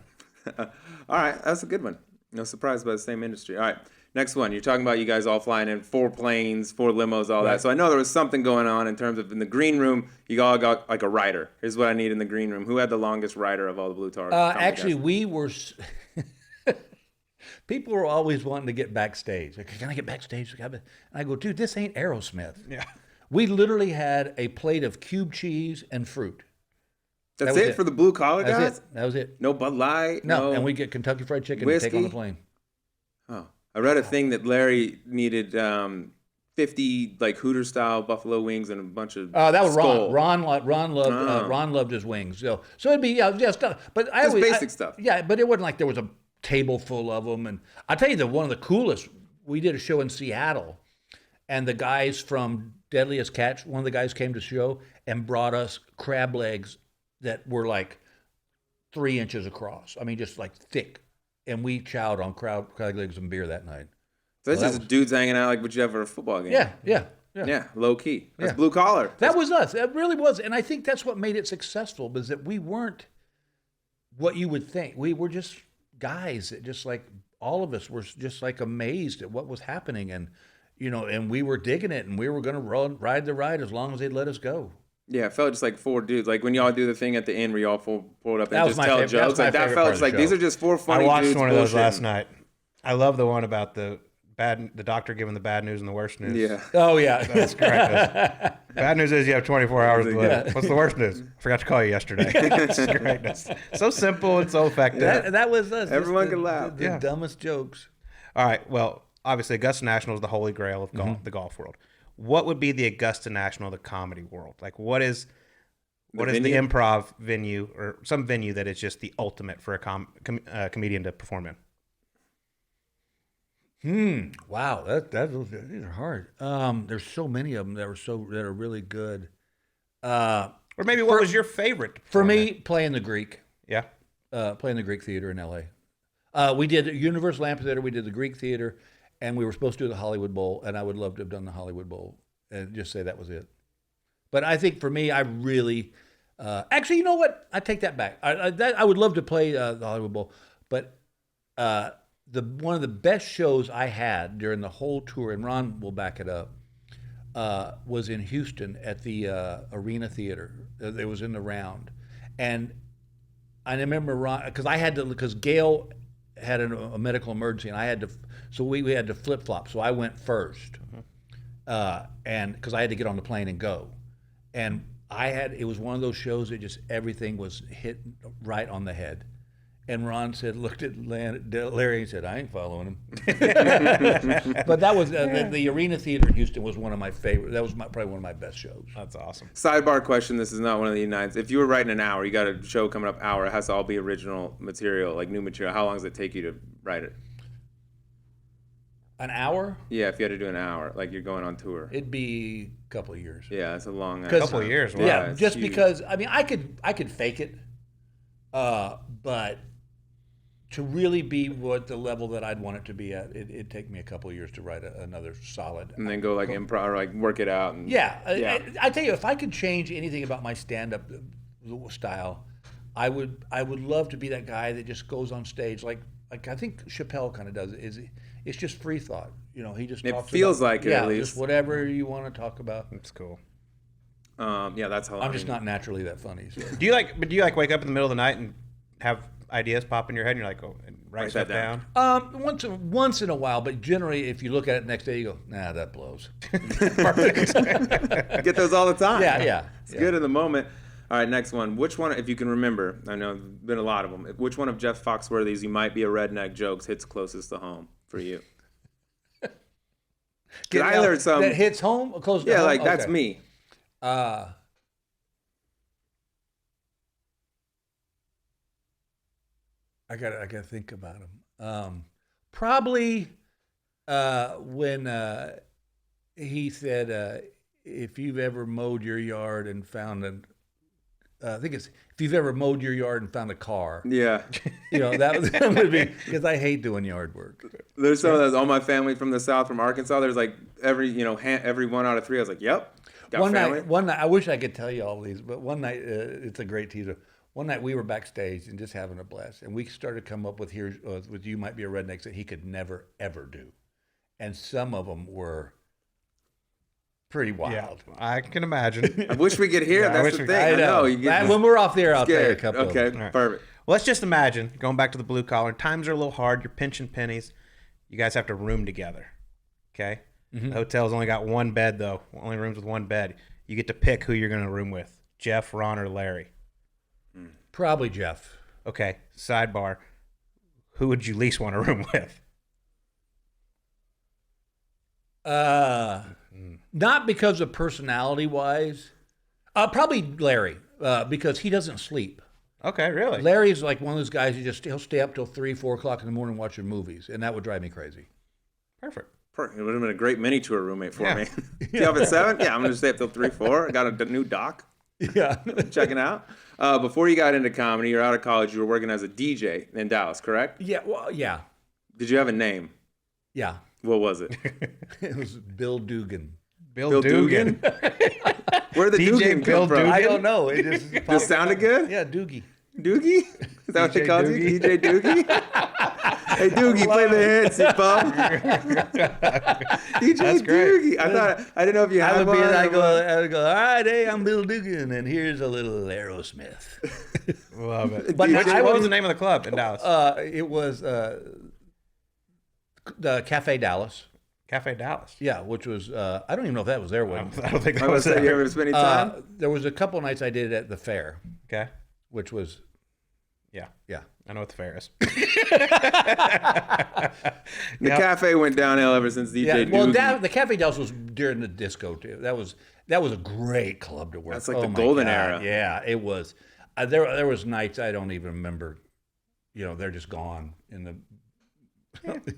All right, that's a good one. No surprise by the same industry. All right, next one. You're talking about you guys all flying in 4 planes, 4 limos, all that. So I know there was something going on in terms of in the green room, you all got like a rider. Here's what I need in the green room. Who had the longest rider of all the Blue Tar? Actually, we were... People were always wanting to get backstage. Like, can I get backstage? And I go, dude, this ain't Aerosmith. Yeah. We literally had a plate of cube cheese and fruit. That's was it for the blue collar guys? That was it. No Bud Light? No, and we get Kentucky Fried Chicken to take on the plane. Oh, I read a thing that Larry needed 50 like Hooter style buffalo wings and a bunch of. That was skull. Ron loved his wings. So it'd be stuff. But Just basic stuff. Yeah, but it wasn't like there was a table full of them. And I tell you that one of the coolest. We did a show in Seattle, and the guys from Deadliest Catch, one of the guys came to the show and brought us crab legs that were like 3 inches across. I mean, just like thick. And we chowed on crab legs and beer that night. So that's just dudes hanging out like what you have for a football game. Yeah, low key. That's blue collar. That was us. That really was. And I think that's what made it successful, was that we weren't what you would think. We were just guys that just like all of us were just like amazed at what was happening. And, and we were digging it, and we were going to ride the ride as long as they'd let us go. Yeah, it felt just like 4 dudes. Like when y'all do the thing at the end where y'all pull it up and just tell favorite, jokes. Like that felt just like these are just 4 funny dudes. I watched one of those bullshitting. last night. I love the one about the doctor giving the bad news and the worst news. Yeah. Oh, yeah. That's greatness. Bad news is you have 24 hours to live. What's the worst news? I forgot to call you yesterday. That's greatness. So simple and so effective. That was us. Everyone could laugh. The dumbest jokes. All right. Well, obviously, Augusta National is the holy grail of golf, the golf world. What would be the Augusta National of the comedy world? Like, what is the improv venue or some venue that is just the ultimate for a comedian to perform in? Wow, these are hard. There's so many of them that are really good. Or maybe what was your favorite? For me, playing the Greek. Yeah. Playing the Greek Theater in L.A. We did Universal Amphitheater, we did the Greek Theater, and we were supposed to do the Hollywood Bowl, and I would love to have done the Hollywood Bowl and just say that was it. But I think for me, I really, actually, you know what? I take that back. I would love to play the Hollywood Bowl, but one of the best shows I had during the whole tour, and Ron will back it up, was in Houston at the Arena Theater. It was in the round, and I remember Ron, because Gail had a medical emergency, and so we had to flip flop. So I went first, and because I had to get on the plane and go. And it was one of those shows that just everything was hit right on the head. And Ron looked at Larry and said, I ain't following him. But that was, the Arena Theater in Houston was one of my favorite. That was probably one of my best shows. That's awesome. Sidebar question, this is not one of the Unites. If you were writing an hour, you got a show coming up hour, it has to all be original material, like new material. How long does it take you to write it? An hour? Yeah, if you had to do an hour, like you're going on tour. It'd be a couple of years. Yeah, it's a long couple of years. Wow. Yeah, just huge. Because, I mean, I could fake it, but to really be what the level that I'd want it to be at, it'd take me a couple of years to write another solid. And then go like improv or like work it out. And, yeah. I tell you, if I could change anything about my stand-up style, I would love to be that guy that just goes on stage like I think Chappelle kind of does it. It's just free thought. He just talks. It feels like it, at least. Just whatever you want to talk about. That's cool. Yeah, that's how I'm just not naturally that funny. So. Do you like wake up in the middle of the night and have ideas pop in your head and you're like, and write that down? Once in a while, but generally, if you look at it next day, you go, nah, that blows. Perfect. Get those all the time. Yeah. It's good in the moment. All right, next one. Which one, if you can remember, I know there's been a lot of them, which one of Jeff Foxworthy's "You Might Be a Redneck" jokes hits closest to home for you? I learned some. That hits home or close to home? Yeah, like that's me. I gotta think about him. Probably when he said, "If you've ever mowed your yard and found if you've ever mowed your yard and found a car." Yeah. That would be, because I hate doing yard work. There's some of those. All my family from the South, from Arkansas. There's like every 1 out of 3. I was like, "Yep." One night, I wish I could tell you all these, but one night, it's a great teaser. One night we were backstage and just having a blast, and we started to come up with "You Might Be a Redneck" that he could never ever do, and some of them were pretty wild. Yeah, I can imagine. I wish we could hear. Yeah, That's the thing. I know. When we're off there, I'll tell you a couple. Okay, of them. perfect. Well, let's just imagine, going back to the blue collar, times are a little hard. You're pinching pennies. You guys have to room together. Okay? Mm-hmm. The hotel's only got one bed, though. Only rooms with one bed. You get to pick who you're going to room with, Jeff, Ron, or Larry. Probably Jeff. Okay, sidebar. Who would you least want to room with? Not because of personality-wise. Probably Larry, because he doesn't sleep. Okay, really? Larry's like one of those guys he'll stay up till 3, 4 o'clock in the morning watching movies, and that would drive me crazy. Perfect. It would have been a great mini tour roommate for Yeah. me. You up at 7? Yeah, I'm going to stay up till 3, 4. I got a new dock. Yeah. Checking out. Before you got into comedy, you're out of college, you were working as a DJ in Dallas, correct? Yeah, well, yeah. Did you have a name? Yeah. What was it? It was Bill Dugan. Bill Dugan. Where did the DJ Dugan Bill come from? Dugan? I don't know. It Just sounded good? Yeah, Doogie. Doogie? Is that what they DJ called Doogie? you? DJ Doogie? Hey, Doogie, play the hits, you bum. DJ That's great. Doogie. I didn't know if you had one. I would go, all right, hey, I'm Bill Dugan, and here's a little Aerosmith. Love it. But What I was was- the name of the club in Dallas? It was the Cafe Dallas. Cafe Dallas. Yeah, which was, I don't even know if that was their one. I don't think that I was was say, you it. ever spend any time? There was a couple nights I did it at the fair, Okay. which was, Yeah. yeah. I know what the fair is. The cafe went downhill ever since DJ Yeah, Doogie. well, the Cafe Dallas was during the disco too. That was a great club to work. That's like Oh the my golden God. era. Yeah, it was. There was nights I don't even remember. You know, they're just gone in the.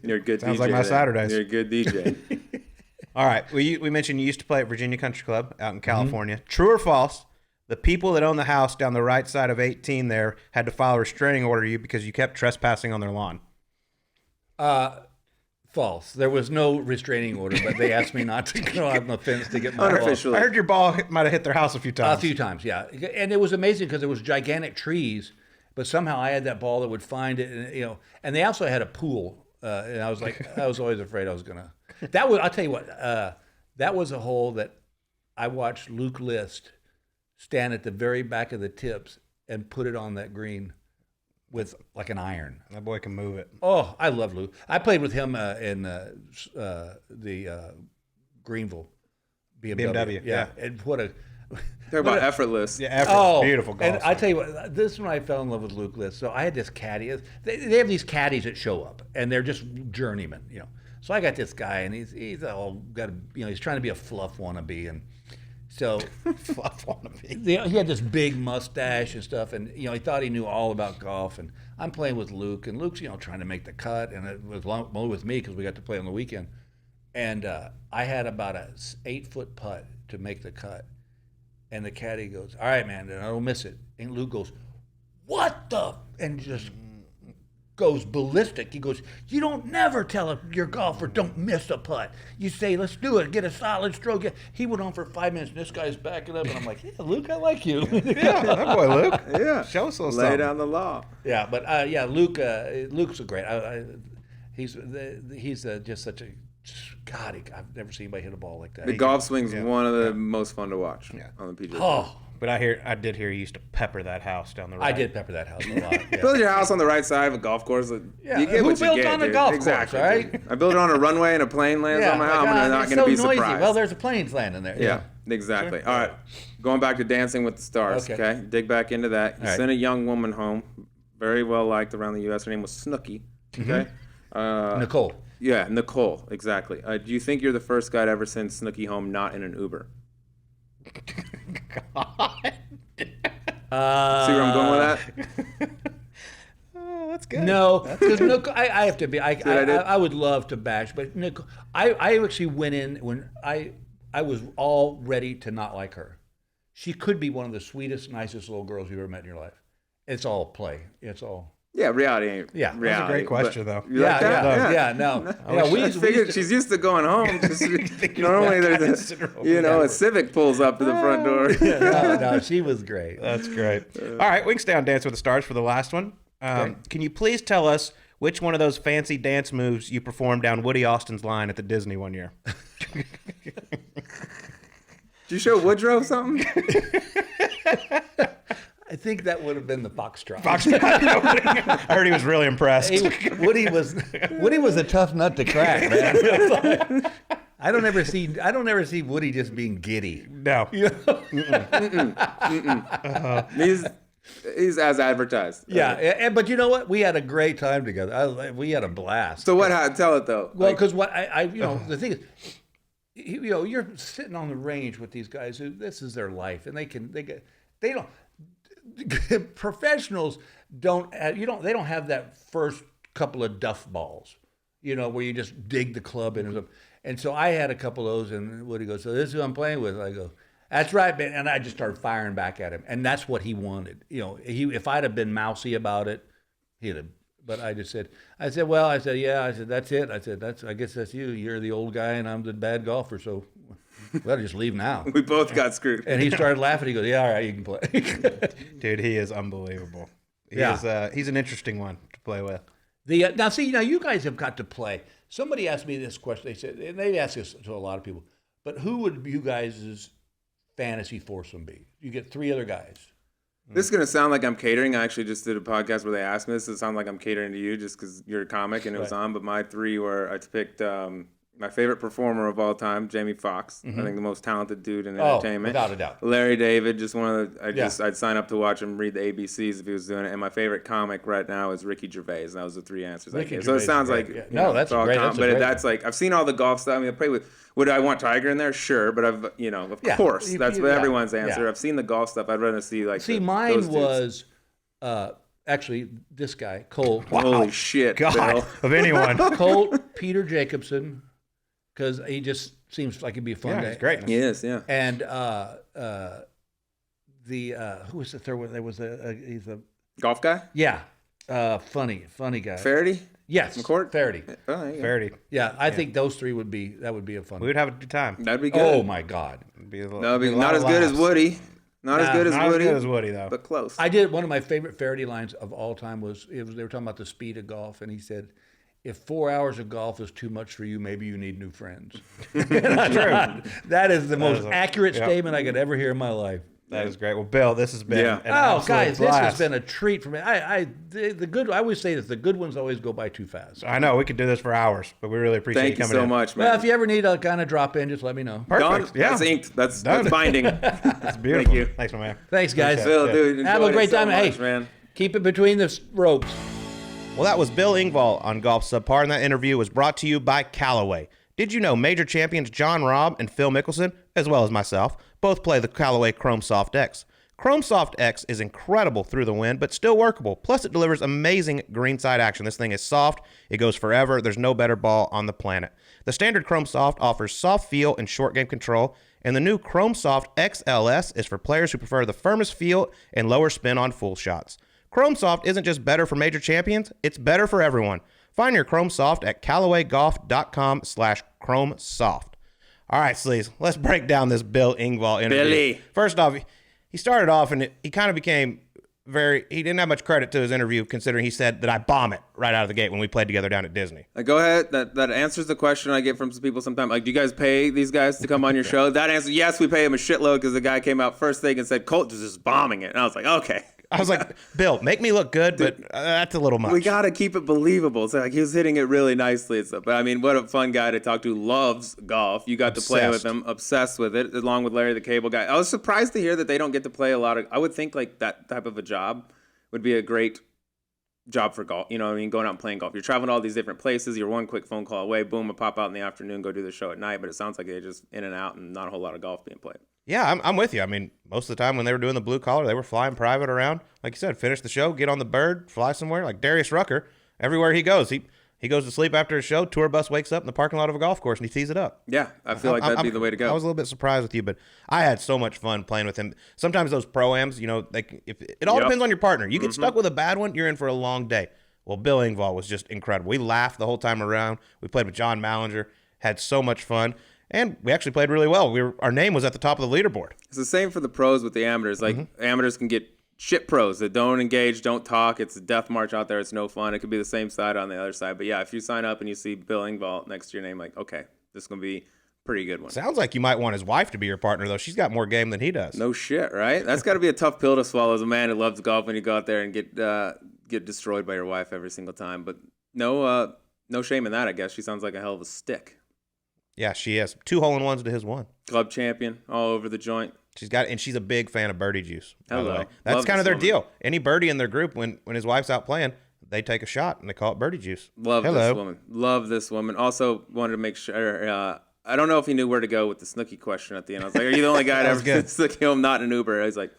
You're a good Sounds DJ. like my then. Saturdays. You're a good DJ. All right. We mentioned you used to play at Virginia Country Club out in California. True or false? The people that own the house down the right side of 18 there had to file a restraining order you because you kept trespassing on their lawn. False. There was no restraining order, but they asked me not to go on the fence to get my ball. Unofficially. I heard your ball might have hit their house a few times. A few times, yeah. And it was amazing because there was gigantic trees, but somehow I had that ball that would find it, and and they also had a pool, and I was like, I was always afraid I was gonna. That was, I'll tell you what, that was a hole that I watched Luke List stand at the very back of the tips and put it on that green with like an iron. That boy can move it. Oh, I love Luke. I played with him in the Greenville BMW. yeah. And what a Talk about effortless. Yeah, effort. Beautiful golf. And I tell you what, this is when I fell in love with Luke List. So I had this caddy. They have these caddies that show up, and they're just journeymen, So I got this guy, and he's all got, he's trying to be a fluff wannabe, and so Fluff wannabe. he had this big mustache and stuff, and he thought he knew all about golf. And I'm playing with Luke, and Luke's trying to make the cut, and it was only with me because we got to play on the weekend. And I had about a 8-foot putt to make the cut, and the caddy goes, "All right, man, and I don't miss it." And Luke goes, "What the?" and just goes ballistic. He goes, "You don't never tell your golfer don't miss a putt. You say, let's do it, get a solid stroke." He went on for 5 minutes, and this guy's backing up, and I'm like, "Yeah, Luke, I like you." Yeah, that boy Luke. Yeah. Show us a little Lay something. down the law. Yeah, but Luke's a great. He's just such a God. I've never seen anybody hit a ball like that. The golf swing's one of the most fun to watch on the PGA Tour. Oh, But I did hear you used to pepper that house down the right. I did pepper that house a lot. Yeah. Build your house on the right side of a golf course. Yeah, You get who what you builds get, on a dude. golf course, Exactly, all right? dude. I build it on a runway and a plane lands on my house. I'm not it's going to be so noisy. surprised. Well, there's a planes landing there. Yeah, exactly. All right. Going back to Dancing with the Stars, Okay. okay? Dig back into that. You All right. sent a young woman home, very well liked around the U.S. Her name was Snooki, okay? Nicole. Yeah, Nicole, exactly. Do you think you're the first guy to ever send Snooki home not in an Uber? See where I'm going with that? Oh, that's good. No, because I have to be. I did? I would love to bash, but Nicole, I actually went in when I was all ready to not like her. She could be one of the sweetest, nicest little girls you've ever met in your life. It's all play. It's all. Yeah, reality ain't Yeah. That's a reality. great question, but- though. You like that? Yeah, no. I figured she's used to going home. Just, normally there's a Civic pulls up to the front door. No, she was great. That's great. All right, we can stay on Dance with the Stars for the last one. Can you please tell us which one of those fancy dance moves you performed down Woody Austin's line at the Disney one year? Did you show Woodrow something? I think that would have been the foxtrot. I heard he was really impressed. Woody was a tough nut to crack, man. I don't ever see Woody just being giddy. No. These He's as advertised. Yeah, but you know what? We had a great time together. We had a blast. So what? Tell it though. Well, because what the thing is, you're sitting on the range with these guys who this is their life, and they don't. Professionals don't have that first couple of duff balls, where you just dig the club in. And so I had a couple of those, and Woody goes, "So this is who I'm playing with." I go, "That's right, man." And I just started firing back at him, and that's what he wanted. If I'd have been mousy about it, he'd have. But I just said, yeah. That's it. I guess that's you. You're the old guy, and I'm the bad golfer. So we ought to just leave now. We both got screwed. And he started laughing. He goes, "Yeah, all right, you can play." Dude, he is unbelievable. He's an interesting one to play with. Now you guys have got to play. Somebody asked me this question. They said, and they asked this to a lot of people, but who would you guys' fantasy foursome be? You get three other guys. This is going to sound like I'm catering. I actually just did a podcast where they asked me this. It sounds like I'm catering to you just because you're a comic and it was on. But my three were, I picked my favorite performer of all time, Jamie Foxx. I think the most talented dude in entertainment. Without a doubt. Larry David, just one of the, I'd sign up to watch him read the ABCs if he was doing it. And my favorite comic right now is Ricky Gervais. And that was the three answers I gave. So it sounds like, that's great. That's like, I've seen all the golf stuff. I mean, I play with, would I want Tiger in there? Sure. But of course, that's everyone's answer. I've seen the golf stuff. I'd rather see mine was actually this guy, Colt. Wow. Holy shit, God, Bill. Of anyone. Colt, Peter Jacobson, because he just seems like he'd be a fun guy. He's great. He is, yeah. And who was the third one? There was he's a golf guy. Yeah, funny guy. Faraday. Yes, McCourt. Faraday. Oh, yeah. Faraday. Yeah, I think those three would be a fun. We would have a good time. That'd be good. Oh my God. Not as good as Woody. Not as good as Woody, though. But close. I did one of my favorite Faraday lines of all time was they were talking about the speed of golf, and he said, "If 4 hours of golf is too much for you, maybe you need new friends." True. That is the most accurate statement I could ever hear in my life. That is great. Well, Bill, this has been an absolute guys, blast. this has been a treat for me. I always say this: the good ones always go by too fast. I know we could do this for hours, but we really appreciate Thank you coming in. so much, man. Well, if you ever need a kind of drop in, just let me know. Perfect. Done. That's inked. That's binding. That's beautiful. Thank you. Thanks, my man. Thanks, guys. Phil, dude, have a great time. Much, man. Keep it between the ropes. Well, that was Bill Engvall on Golf Subpar, and that interview was brought to you by Callaway. Did you know major champions John Rahm and Phil Mickelson, as well as myself, both play the Callaway Chrome Soft X? Chrome Soft X is incredible through the wind, but still workable. Plus, it delivers amazing greenside action. This thing is soft. It goes forever. There's no better ball on the planet. The standard Chrome Soft offers soft feel and short game control, and the new Chrome Soft XLS is for players who prefer the firmest feel and lower spin on full shots. Chrome Soft isn't just better for major champions, it's better for everyone. Find your Chrome Soft at CallawayGolf.com/Chrome Soft. All right, Sleaze, let's break down this Bill Engvall interview. Billy. First off, he started off and he kind of became he didn't have much credit to his interview considering he said that I bomb it right out of the gate when we played together down at Disney. Go ahead. That answers the question I get from some people sometimes. Like, do you guys pay these guys to come on your show? That answer, yes, we pay him a shitload because the guy came out first thing and said Colt is just bombing it. And I was like, okay. I was like, Bill, make me look good, but that's a little much. We got to keep it believable. So like he was hitting it really nicely and stuff. But I mean, what a fun guy to talk to. Loves golf. You got to play with him. Obsessed with it, along with Larry the Cable Guy. I was surprised to hear that they don't get to play a lot of. I would think like that type of a job would be a great job for golf. You know what I mean? Going out and playing golf. You're traveling to all these different places. You're one quick phone call away. Boom, I pop out in the afternoon, go do the show at night. But it sounds like they're just in and out and not a whole lot of golf being played. Yeah, I'm with you. I mean, most of the time when they were doing the blue collar, they were flying private around. Like you said, finish the show, get on the bird, fly somewhere. Like Darius Rucker, everywhere he goes, he goes to sleep after his show. Tour bus wakes up in the parking lot of a golf course and he tees it up. Yeah, I feel like that'd be the way to go. I was a little bit surprised with you, but I had so much fun playing with him. Sometimes those pro-ams, you know, it all depends on your partner. You get stuck with a bad one, you're in for a long day. Well, Bill Engvall was just incredible. We laughed the whole time around. We played with John Mallinger, had so much fun. And we actually played really well. Our name was at the top of the leaderboard. It's the same for the pros with the amateurs. Like amateurs can get shit pros that don't engage, don't talk. It's a death march out there. It's no fun. It could be the same side on the other side. But yeah, if you sign up and you see Bill Engvall next to your name, like, okay, this is going to be a pretty good one. Sounds like you might want his wife to be your partner, though. She's got more game than he does. No shit, right? That's got to be a tough pill to swallow as a man who loves golf when you go out there and get destroyed by your wife every single time. But no shame in that, I guess. She sounds like a hell of a stick. Yeah, she is. 2 hole-in-ones to his one. Club champion, all over the joint. She's a big fan of Birdie Juice, by the Hello. way. That's Love kind of this their woman. deal. Any birdie in their group, when his wife's out playing, they take a shot and they call it Birdie Juice. Love Hello. this woman. Love this woman. Also wanted to make sure. I don't know if he knew where to go with the Snooki question at the end. I was like, "Are you the only guy to ever Snooki home not in an Uber?" He's like,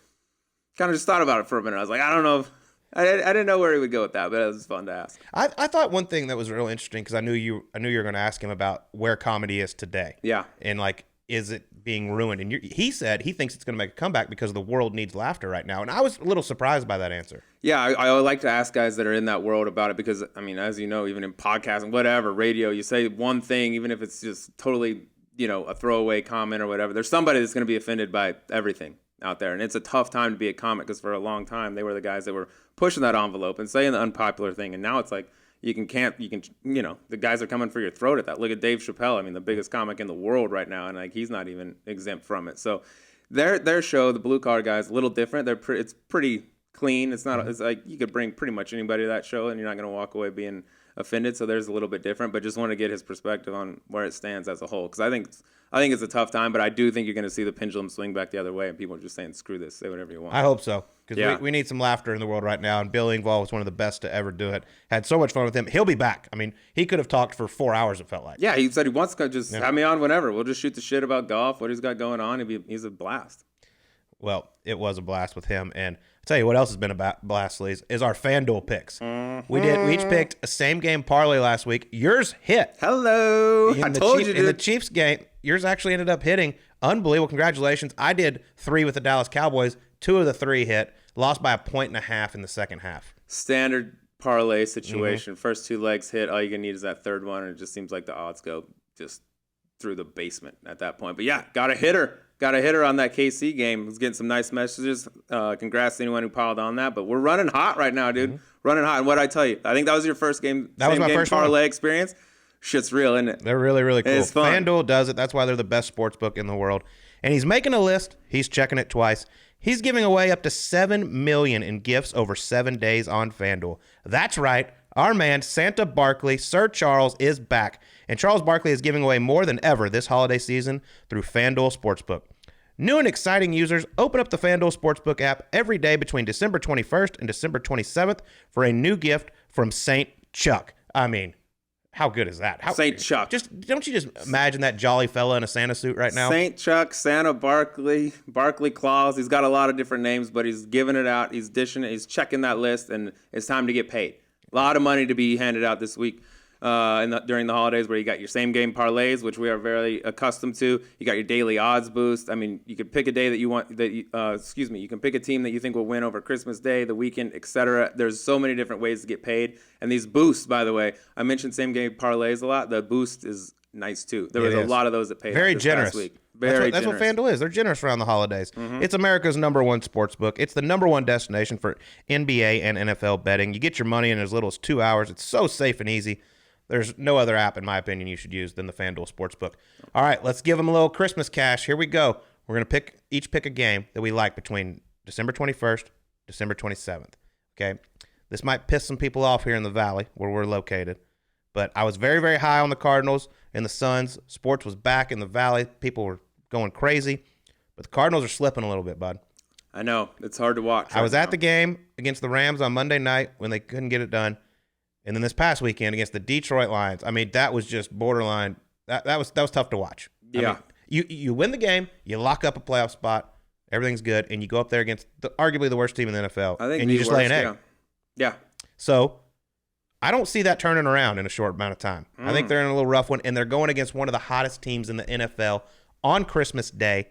kind of just thought about it for a minute. I was like, I don't know. I didn't know where he would go with that, but it was fun to ask. I thought one thing that was real interesting, because I knew you were going to ask him about where comedy is today. Yeah. And like, is it being ruined? And he said he thinks it's going to make a comeback because the world needs laughter right now. And I was a little surprised by that answer. Yeah, I like to ask guys that are in that world about it because, I mean, as you know, even in podcasting, whatever, radio, you say one thing, even if it's just totally, a throwaway comment or whatever, there's somebody that's going to be offended by everything out there. And it's a tough time to be a comic because for a long time, they were the guys that were pushing that envelope and saying the unpopular thing. And now it's like, the guys are coming for your throat at that. Look at Dave Chappelle. I mean, the biggest comic in the world right now. And like, he's not even exempt from it. So their show, the Blue Collar Guys, a little different. It's pretty clean. It's not, it's like you could bring pretty much anybody to that show and you're not going to walk away being offended. So there's a little bit different, but just want to get his perspective on where it stands as a whole. Cause I think it's a tough time, but I do think you're going to see the pendulum swing back the other way and people are just saying, screw this, say whatever you want. I hope so. Because Yeah. we need some laughter in the world right now. And Bill Engvall was one of the best to ever do it. Had so much fun with him. He'll be back. I mean, he could have talked for 4 hours, it felt like. Yeah, he said he wants to just have me on whenever. We'll just shoot the shit about golf, what he's got going on. He's a blast. Well, it was a blast with him. And I'll tell you what else has been a blast, Sleaze, is our FanDuel picks. Mm-hmm. We each picked a same game parlay last week. Yours hit. Hello. I told you, dude. In the Chiefs game, yours actually ended up hitting. Unbelievable. Congratulations. I did 3 with the Dallas Cowboys. 2 of the 3 hit. Lost by 1.5 in the second half. Standard parlay situation. First 2 legs hit. All you're going to need is that third one. And it just seems like the odds go just through the basement at that point. But yeah, got a hitter. Got a hitter on that KC game. Was getting some nice messages. Congrats to anyone who piled on that. But we're running hot right now, dude. Running hot. And what I tell you, I think that was your first game. That was my first parlay experience. Shit's real, isn't it? They're really, really cool. It's fun. FanDuel does it. That's why they're the best sports book in the world. And he's making a list. He's checking it twice. He's giving away up to $7 million in gifts over 7 days on FanDuel. That's right. Our man, Santa Barkley, Sir Charles, is back. And Charles Barkley is giving away more than ever this holiday season through FanDuel Sportsbook. New and exciting users, open up the FanDuel Sportsbook app every day between December 21st and December 27th for a new gift from Saint Chuck. I mean, how good is that? Saint Chuck. Don't you just imagine that jolly fella in a Santa suit right now? Saint Chuck, Santa Barkley, Barkley Claus. He's got a lot of different names, but he's giving it out. He's dishing it. He's checking that list, and it's time to get paid. A lot of money to be handed out this week during the holidays, where you got your same game parlays, which we are very accustomed to. You got your daily odds boost. I mean, you could pick a day that you want. You can pick a team that you think will win over Christmas Day, the weekend, etc. There's so many different ways to get paid, and these boosts, by the way, I mentioned same game parlays a lot. The boost is nice too. There was a lot of those that paid. Very this generous. Past week. That's what FanDuel is. They're generous around the holidays. It's America's #1 sports book. It's the #1 destination for NBA and NFL betting. You get your money in as little as 2 hours. It's so safe and easy. There's no other app, in my opinion, you should use than the FanDuel Sportsbook. All right, let's give them a little Christmas cash. Here we go. We're going to each pick a game that we like between December 21st, December 27th. Okay? This might piss some people off here in the Valley where we're located, but I was very, very high on the Cardinals and the Suns. Sports was back in the Valley. People were going crazy, but the Cardinals are slipping a little bit, bud. I know. It's hard to watch. I was at the game against the Rams on Monday night when they couldn't get it done. And then this past weekend against the Detroit Lions, I mean, that was just borderline. That was tough to watch. Yeah. I mean, you win the game, you lock up a playoff spot, everything's good, and you go up there against arguably the worst team in the NFL, and you just lay an egg. Yeah. So I don't see that turning around in a short amount of time. I think they're in a little rough one, and they're going against one of the hottest teams in the NFL on Christmas Day,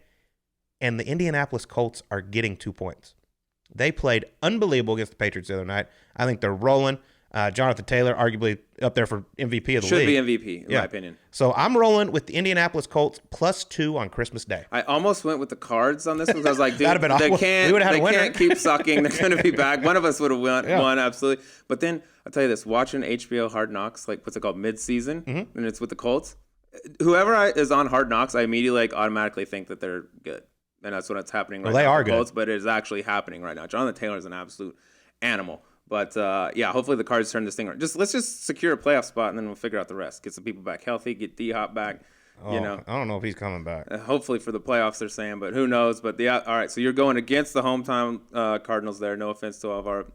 and the Indianapolis Colts are getting 2 points. They played unbelievable against the Patriots the other night. I think they're rolling. Jonathan Taylor, arguably up there for MVP of the league. Should be MVP, in my opinion. So I'm rolling with the Indianapolis Colts +2 on Christmas Day. I almost went with the Cards on this one. I was like, dude, That'd have been they can't keep sucking. They're going to be back. One of us would have won, absolutely. But then, I'll tell you this, watching HBO Hard Knocks, like, what's it called, mid-season, and it's with the Colts, whoever is on Hard Knocks, I immediately automatically think that they're good. And that's what's happening right now. They are with the Colts, good. but it is actually happening right now. Jonathan Taylor is an absolute animal. But, hopefully the Cards turn this thing around. Let's just secure a playoff spot, and then we'll figure out the rest. Get some people back healthy, get D-Hop back. You know, I don't know if he's coming back. hopefully for the playoffs, they're saying, but who knows? But all right, so you're going against the hometown Cardinals there. No offense to all of our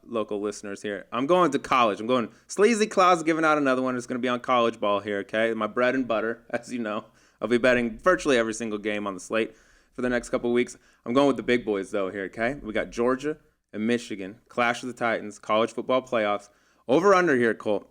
local listeners here. I'm going to college. I'm going Sleazy Cloud's giving out another one. It's going to be on college ball here, okay? My bread and butter, as you know. I'll be betting virtually every single game on the slate for the next couple of weeks. I'm going with the big boys, though, here, okay? We got Georgia and Michigan, Clash of the Titans, college football playoffs. Over-under here, Colt,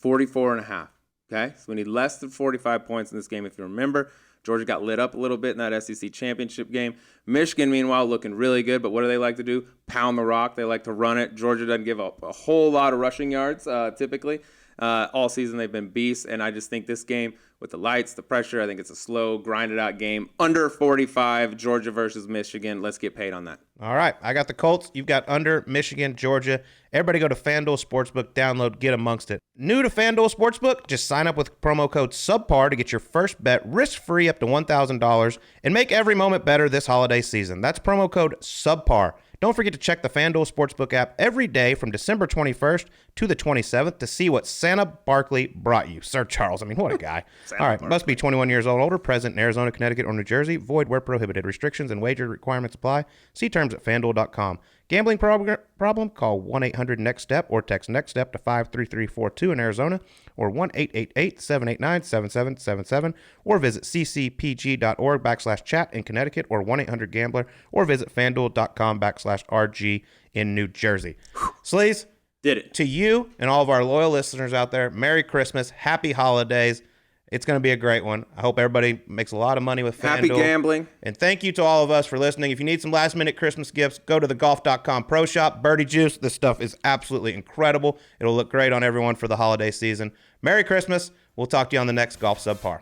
44.5. Okay, so we need less than 45 points in this game. If you remember, Georgia got lit up a little bit in that SEC championship game. Michigan, meanwhile, looking really good. But what do they like to do? Pound the rock. They like to run it. Georgia doesn't give up a whole lot of rushing yards typically. All season they've been beasts. And I just think this game, with the lights, the pressure, I think it's a slow, grinded-out game. Under 45, Georgia versus Michigan. Let's get paid on that. All right, I got the Colts. You've got under Michigan, Georgia. Everybody go to FanDuel Sportsbook, download, get amongst it. New to FanDuel Sportsbook? Just sign up with promo code SUBPAR to get your first bet risk-free up to $1,000 and make every moment better this holiday season. That's promo code SUBPAR. Don't forget to check the FanDuel Sportsbook app every day from December 21st to the 27th to see what Santa Barkley brought you. Sir Charles, I mean, what a guy. All right, must be 21 years old or older, present in Arizona, Connecticut, or New Jersey. Void where prohibited. Restrictions and wager requirements apply. See terms at FanDuel.com. Gambling problem? Call 1-800-NEXT-STEP or text NEXT-STEP to 53342 in Arizona or 1-888-789-7777 or visit ccpg.org/chat in Connecticut or 1-800-GAMBLER or visit FanDuel.com/RG in New Jersey. Sleaze, Did it. to you and all of our loyal listeners out there, Merry Christmas, Happy Holidays. It's going to be a great one. I hope everybody makes a lot of money with FanDuel. Happy gambling. And thank you to all of us for listening. If you need some last-minute Christmas gifts, go to the Golf.com Pro Shop. Birdie Juice, this stuff is absolutely incredible. It'll look great on everyone for the holiday season. Merry Christmas. We'll talk to you on the next Golf Subpar.